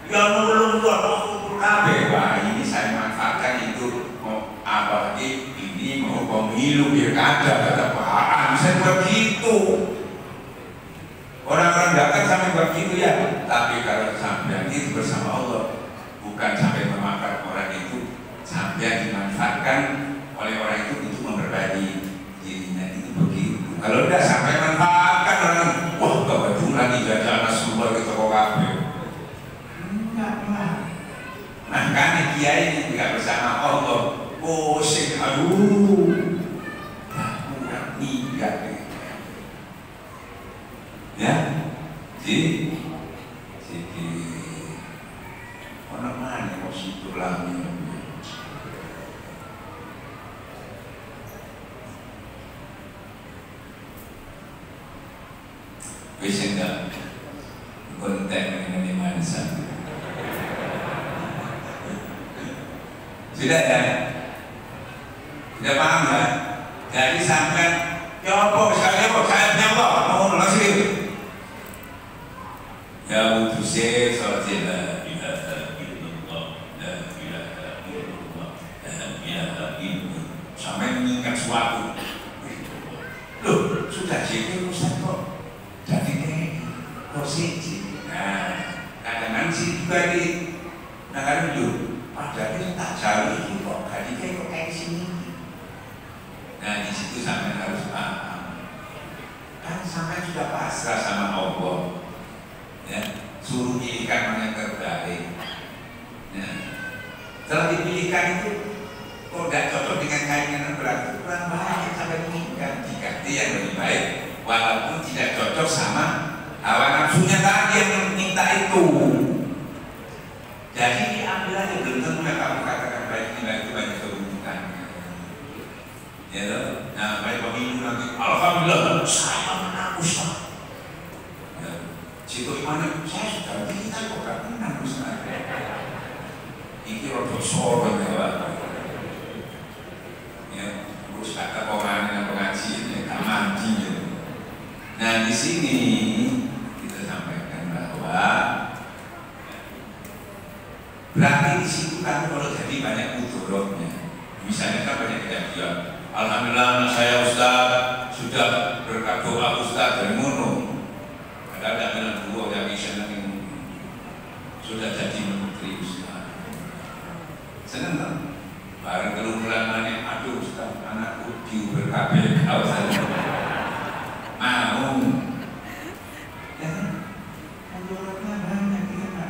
ya nulung ini saya manfaatkan itu mau apa lagi, ini mau pemilu pilkada apaan, saya buat gitu. Orang-orang datang sampai buat gitu ya. Tapi kalau sampai itu bersama Allah, bukan sampai memakan orang itu, sampai dimanfaatkan oleh orang itu untuk memperbaiki dirinya, itu begitu. Kalau udah sampai manfaatkan orang, wah kebetulan ibadah Nasrullah ke toko kafe. Enggak lah. Nah kan kiai ini tidak bersama Allah, pusing, aduh, kurang niat. Ya, jadi orang mana mau situ lagi? Bisa enggak konten dengan mansa? Sudah ya? Sudah paham ya? Jadi sampai ya apa sekali apa saya nyapa mau nasi. Ya utusnya sholat la ilaha illallah, la ilaha illallah, la ilaha illallah, sampai mengingat suatu. Loh, sudah jadi Ustaz kok jadi posisi. Nah, kadang-kadang sih juga di negara itu padahal tak jauh itu kok jadi kok kayak sini. Nah, di situ sampai harus paham. Kan sampai sudah pasrah sama Allah. Ya, suruh pilihkan mana yang terbaik. Ya. Setelah dipilihkan itu kok tidak cocok dengan kain yang berarti kurang baik sampai menginginkan diganti yang lebih baik, walaupun tidak cocok sama hawa nafsunya tadi yang minta itu. Jadi diambil aja, belum tentu yang kamu katakan baik ini itu banyak kebutuhan. Ya loh, nah baik pemilu nanti, alhamdulillah saya menang Ustaz. Ya, situ mana saya sudah kita kok gak menang Ustaz. Ini rodo sorot ya Pak. Ya, terus kata pengajian pengajian gak mandi ya. Nah di sini kita sampaikan bahwa berarti di situ kan kalau jadi banyak mudorotnya. Misalnya kan banyak kejadian. Alhamdulillah saya Ustaz sudah berkat doa Ustaz dari Mono. Ada dengan dua yang bisa nanti sudah jadi menteri Ustaz. Senang tak? Barang kelumurannya, aduh Ustaz, anakku diuber KPK Ustaz. Mau. Ya, mudorotnya banyak kita.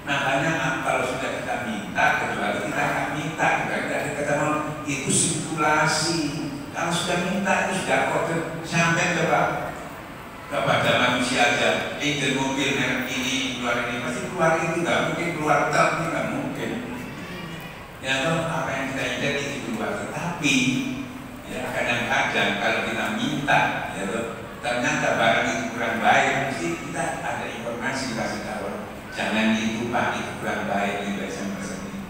Makanya kalau sudah kita minta, kecuali kita akan minta, kita ketemu itu simulasi. Kalau sudah minta itu sudah kode sampai kepada manusia aja. Ingin mobil merek ini keluar ini, pasti keluar itu nggak mungkin keluar truk itu nggak mungkin. Ya toh apa yang kita ingat itu keluar. Tetapi ya kadang-kadang kalau kita minta, ya toh ternyata barang itu kurang baik, mesti kita ada informasi kasih tahu. Jangan itu Pak, itu kurang baik, itu sama sendiri.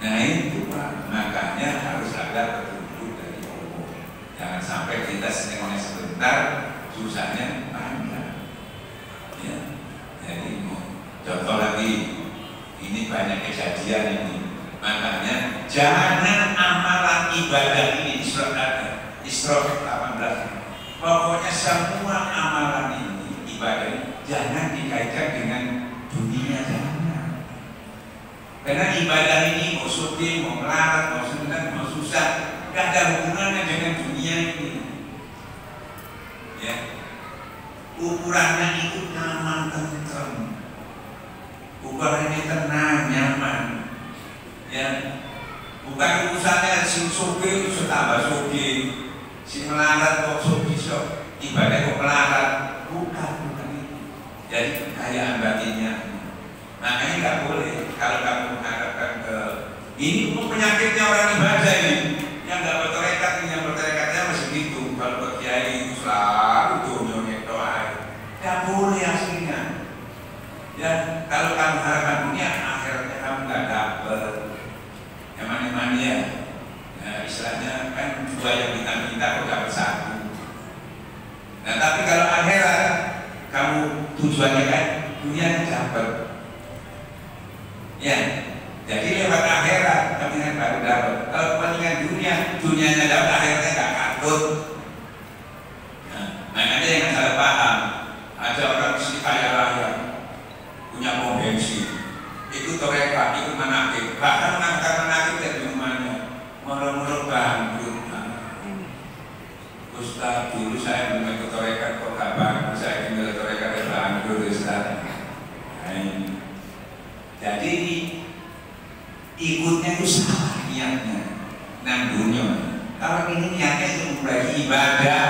Nah itu Pak, makanya harus ada petunjuk dari Allah. Jangan sampai kita senengnya sebentar, susahnya panjang. Ya, jadi contoh lagi, ini banyak kejadian ini. Makanya jangan amalan ibadah ini di surat Isra 18. Pokoknya semua amalan ini ibadah ini jangan dikaitkan dengan dunia, jangan. Karena ibadah ini mau syuting, mau melarat, mau senang, mau susah, tidak ada hubungannya dengan dunia ini. Ya, ukurannya itu nyaman, tentrem. Ukurannya tenang, nyaman. Ya, bukan urusannya si syuting tambah syuting, si melarat kok syuting, ibadah kok melarat, bukan. Jadi kekayaan batinnya. Makanya nggak boleh kalau kamu mengharapkan ke ini penyakitnya orang ibadah ini yang nggak bertarekat, yang bertarekatnya masih gitu. Kalau ke kiai itu selalu dunia doa, nggak boleh aslinya. Ya kalau kamu harapkan dunia, akhirnya kamu nggak dapet. Yang mana ya, nah, istilahnya kan dua yang kita minta kok dapat satu. Nah tapi kalau akhirat kamu tujuannya kan dunia dapat, ya. Jadi lewat akhirat kepentingan baru dapat. Kalau kepentingan dunianya dapat, akhiratnya nggak katut. Nah, makanya jangan salah paham. Ada orang si kaya raya punya pom bensin, ikut toreka, ikut manakib, bahkan mengangkat manakib dari rumahnya, murah-murah bangkrut. Ustaz, dulu saya belum ikut toreka kok gak bagus, saya tinggal toreka dan bangkrut Ustaz. Jadi ikutnya itu salah niatnya, nang dunia. Kalau ini niatnya itu bagi ibadah,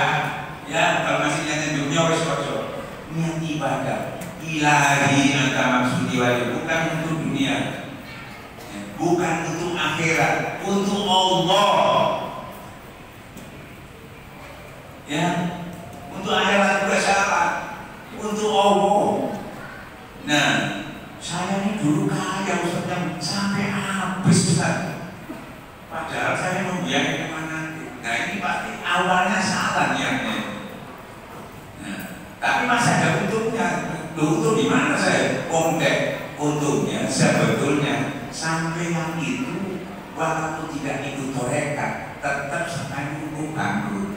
ya kalau masih niatnya dunia wes kocok. Niat ibadah, ilahi antara maksudi wali, bukan untuk dunia, bukan untuk akhirat, untuk Allah. Ya, untuk akhirat juga salah, untuk Allah. Nah, saya ini dulu kaya Ustaz sampai habis Ustaz. Padahal saya membiayai kemana? Nah ini pasti awalnya salah niatnya. Nah, tapi masih ada untungnya. Untung di mana saya? Kontek untungnya sebetulnya sampai yang itu walaupun tidak ikut torekat tetap sampai hukum bangkrut.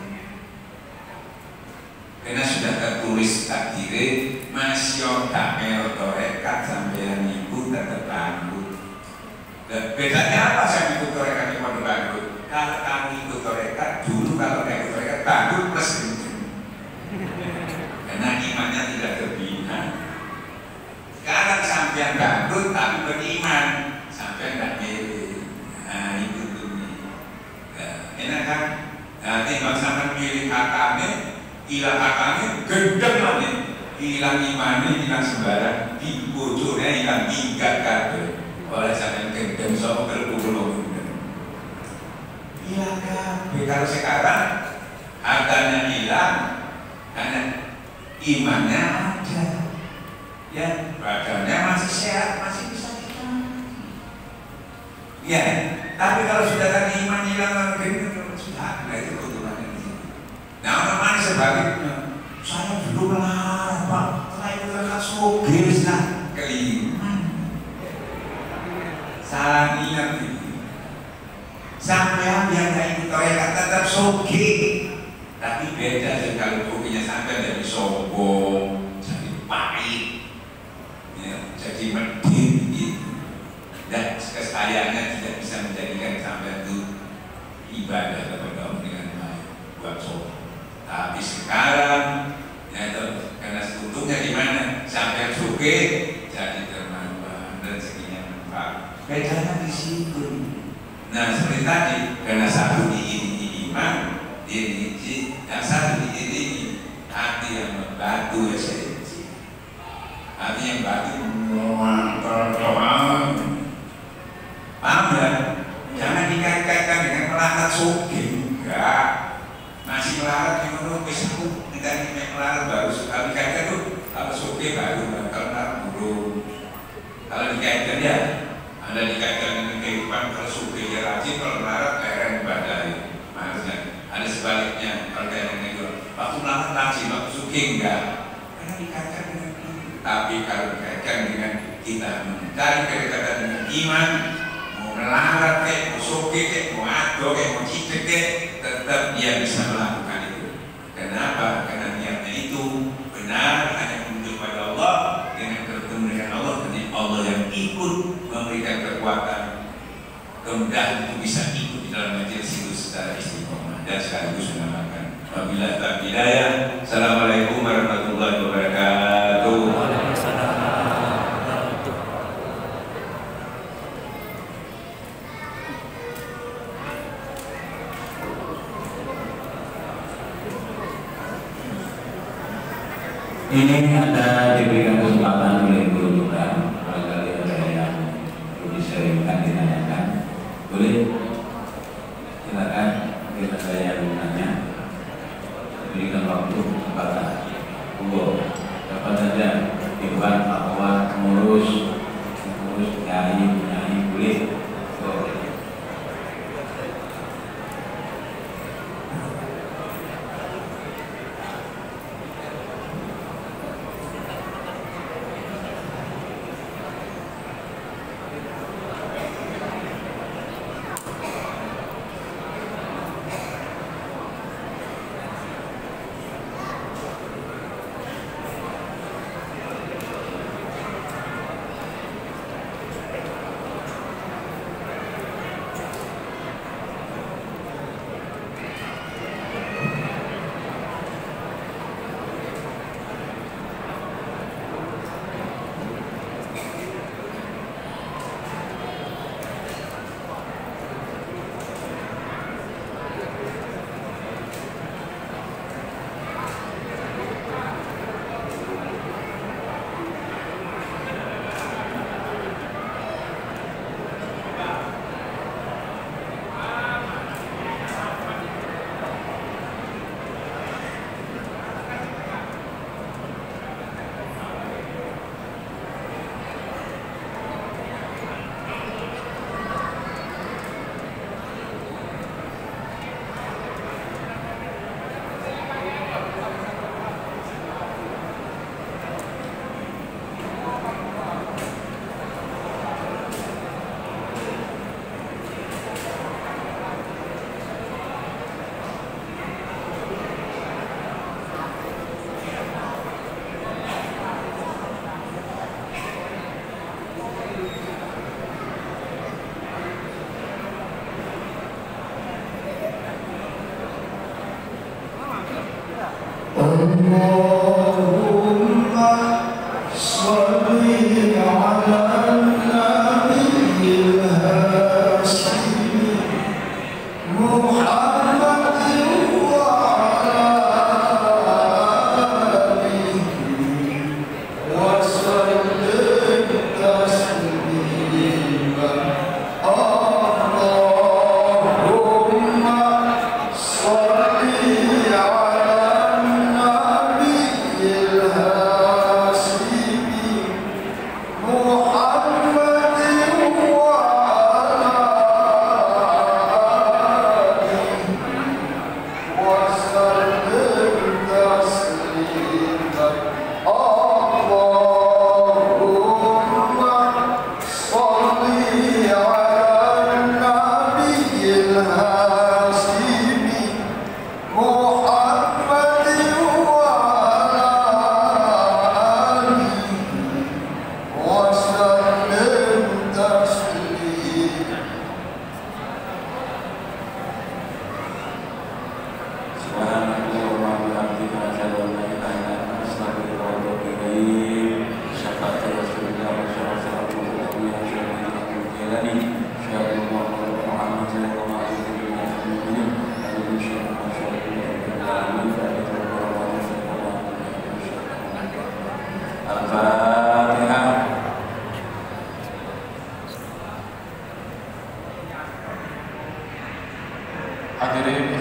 Karena sudah tertulis takdir masih tak torekat sampai yang ibu tetap bangkrut. Dan bedanya apa saya ikut torekat yang mau bangkrut? Kalau kamu ikut torekat dulu, kalau kamu ikut torekat bangkrut plus itu. Karena imannya tidak terbina. Sekarang sampai bangkrut tapi beriman, sampai tidak milih. Nah itu tuh. Enak kan? Nanti bang sampai milih akarnya, ilah akarnya gendeng lagi. hilang iman, hilang sembarang, di bojone hilang minggat kabeh. Oleh sampeyan gendeng sok berpuluh hilang kabeh. Kalau sekarang hartanya hilang karena imannya ada, ya badannya masih sehat, masih bisa dimakan. Ya, tapi kalau sudah kan iman hilang sudah, nah itu keuntungannya di sini. Nah orang mana sebaliknya, saya dulu melarat Pak, setelah itu kan sugih, nah keliman, salah hilang itu. Sampai yang nggak ikut torekat tetap sugih, tapi beda sih kalau sugihnya sampai jadi sombong, jadi pahit, ya, jadi medit gitu. Dan kekayaannya tidak bisa menjadikan sampai itu ibadah kepada Allah dengan baik buat sholat. Tapi sekarang ya itu karena untungnya di mana sampai sugih jadi dermawan dan rezekinya melimpah. Bedanya di situ. Nah seperti tadi karena satu diiringi iman, diiringi yang satu diiringi hati yang membatu ya saya. Hati yang batu paham ya? Jangan dikait-kaitkan dengan melarat sugih, enggak. Masih melarat yang menurut aku kita ini melarat baru sekali dikaitkan tuh kalau sugih baru, kalau melarat burung. Kalau dikaitkan ya, Anda dikaitkan dengan kehidupan kalau sugih ya rajin, kalau melarat keren badai. Maksudnya ada sebaliknya kalau kaitan dengan itu. Waktu melarat rajin, waktu sugih enggak. Karena dikaitkan dengan itu. Tapi kalau dikaitkan dengan kita mencari kedekatan dengan iman, melarat kek, mau sugih kek, mau ado kek, mau cicek kek, tetap dia bisa melakukan itu. Kenapa? Karena niatnya itu benar hanya menuju pada Allah, dengan bertemu dengan Allah, dan Allah yang ikut memberikan kekuatan, kemudahan untuk bisa ikut di dalam majelis itu secara istiqomah dan sekaligus mengamalkan. Wabillahi taufiq hidayah. Assalamualaikum warahmatullahi wabarakatuh. Ini ada diberikan kesempatan oleh guru juga, barangkali ada yang bisa ditanyakan, boleh silakan kita saya yang nanya, berikan waktu kesempatan. Tunggu, siapa saja, ikhwan, akhwat, pengurus, nyai, boleh. hadirin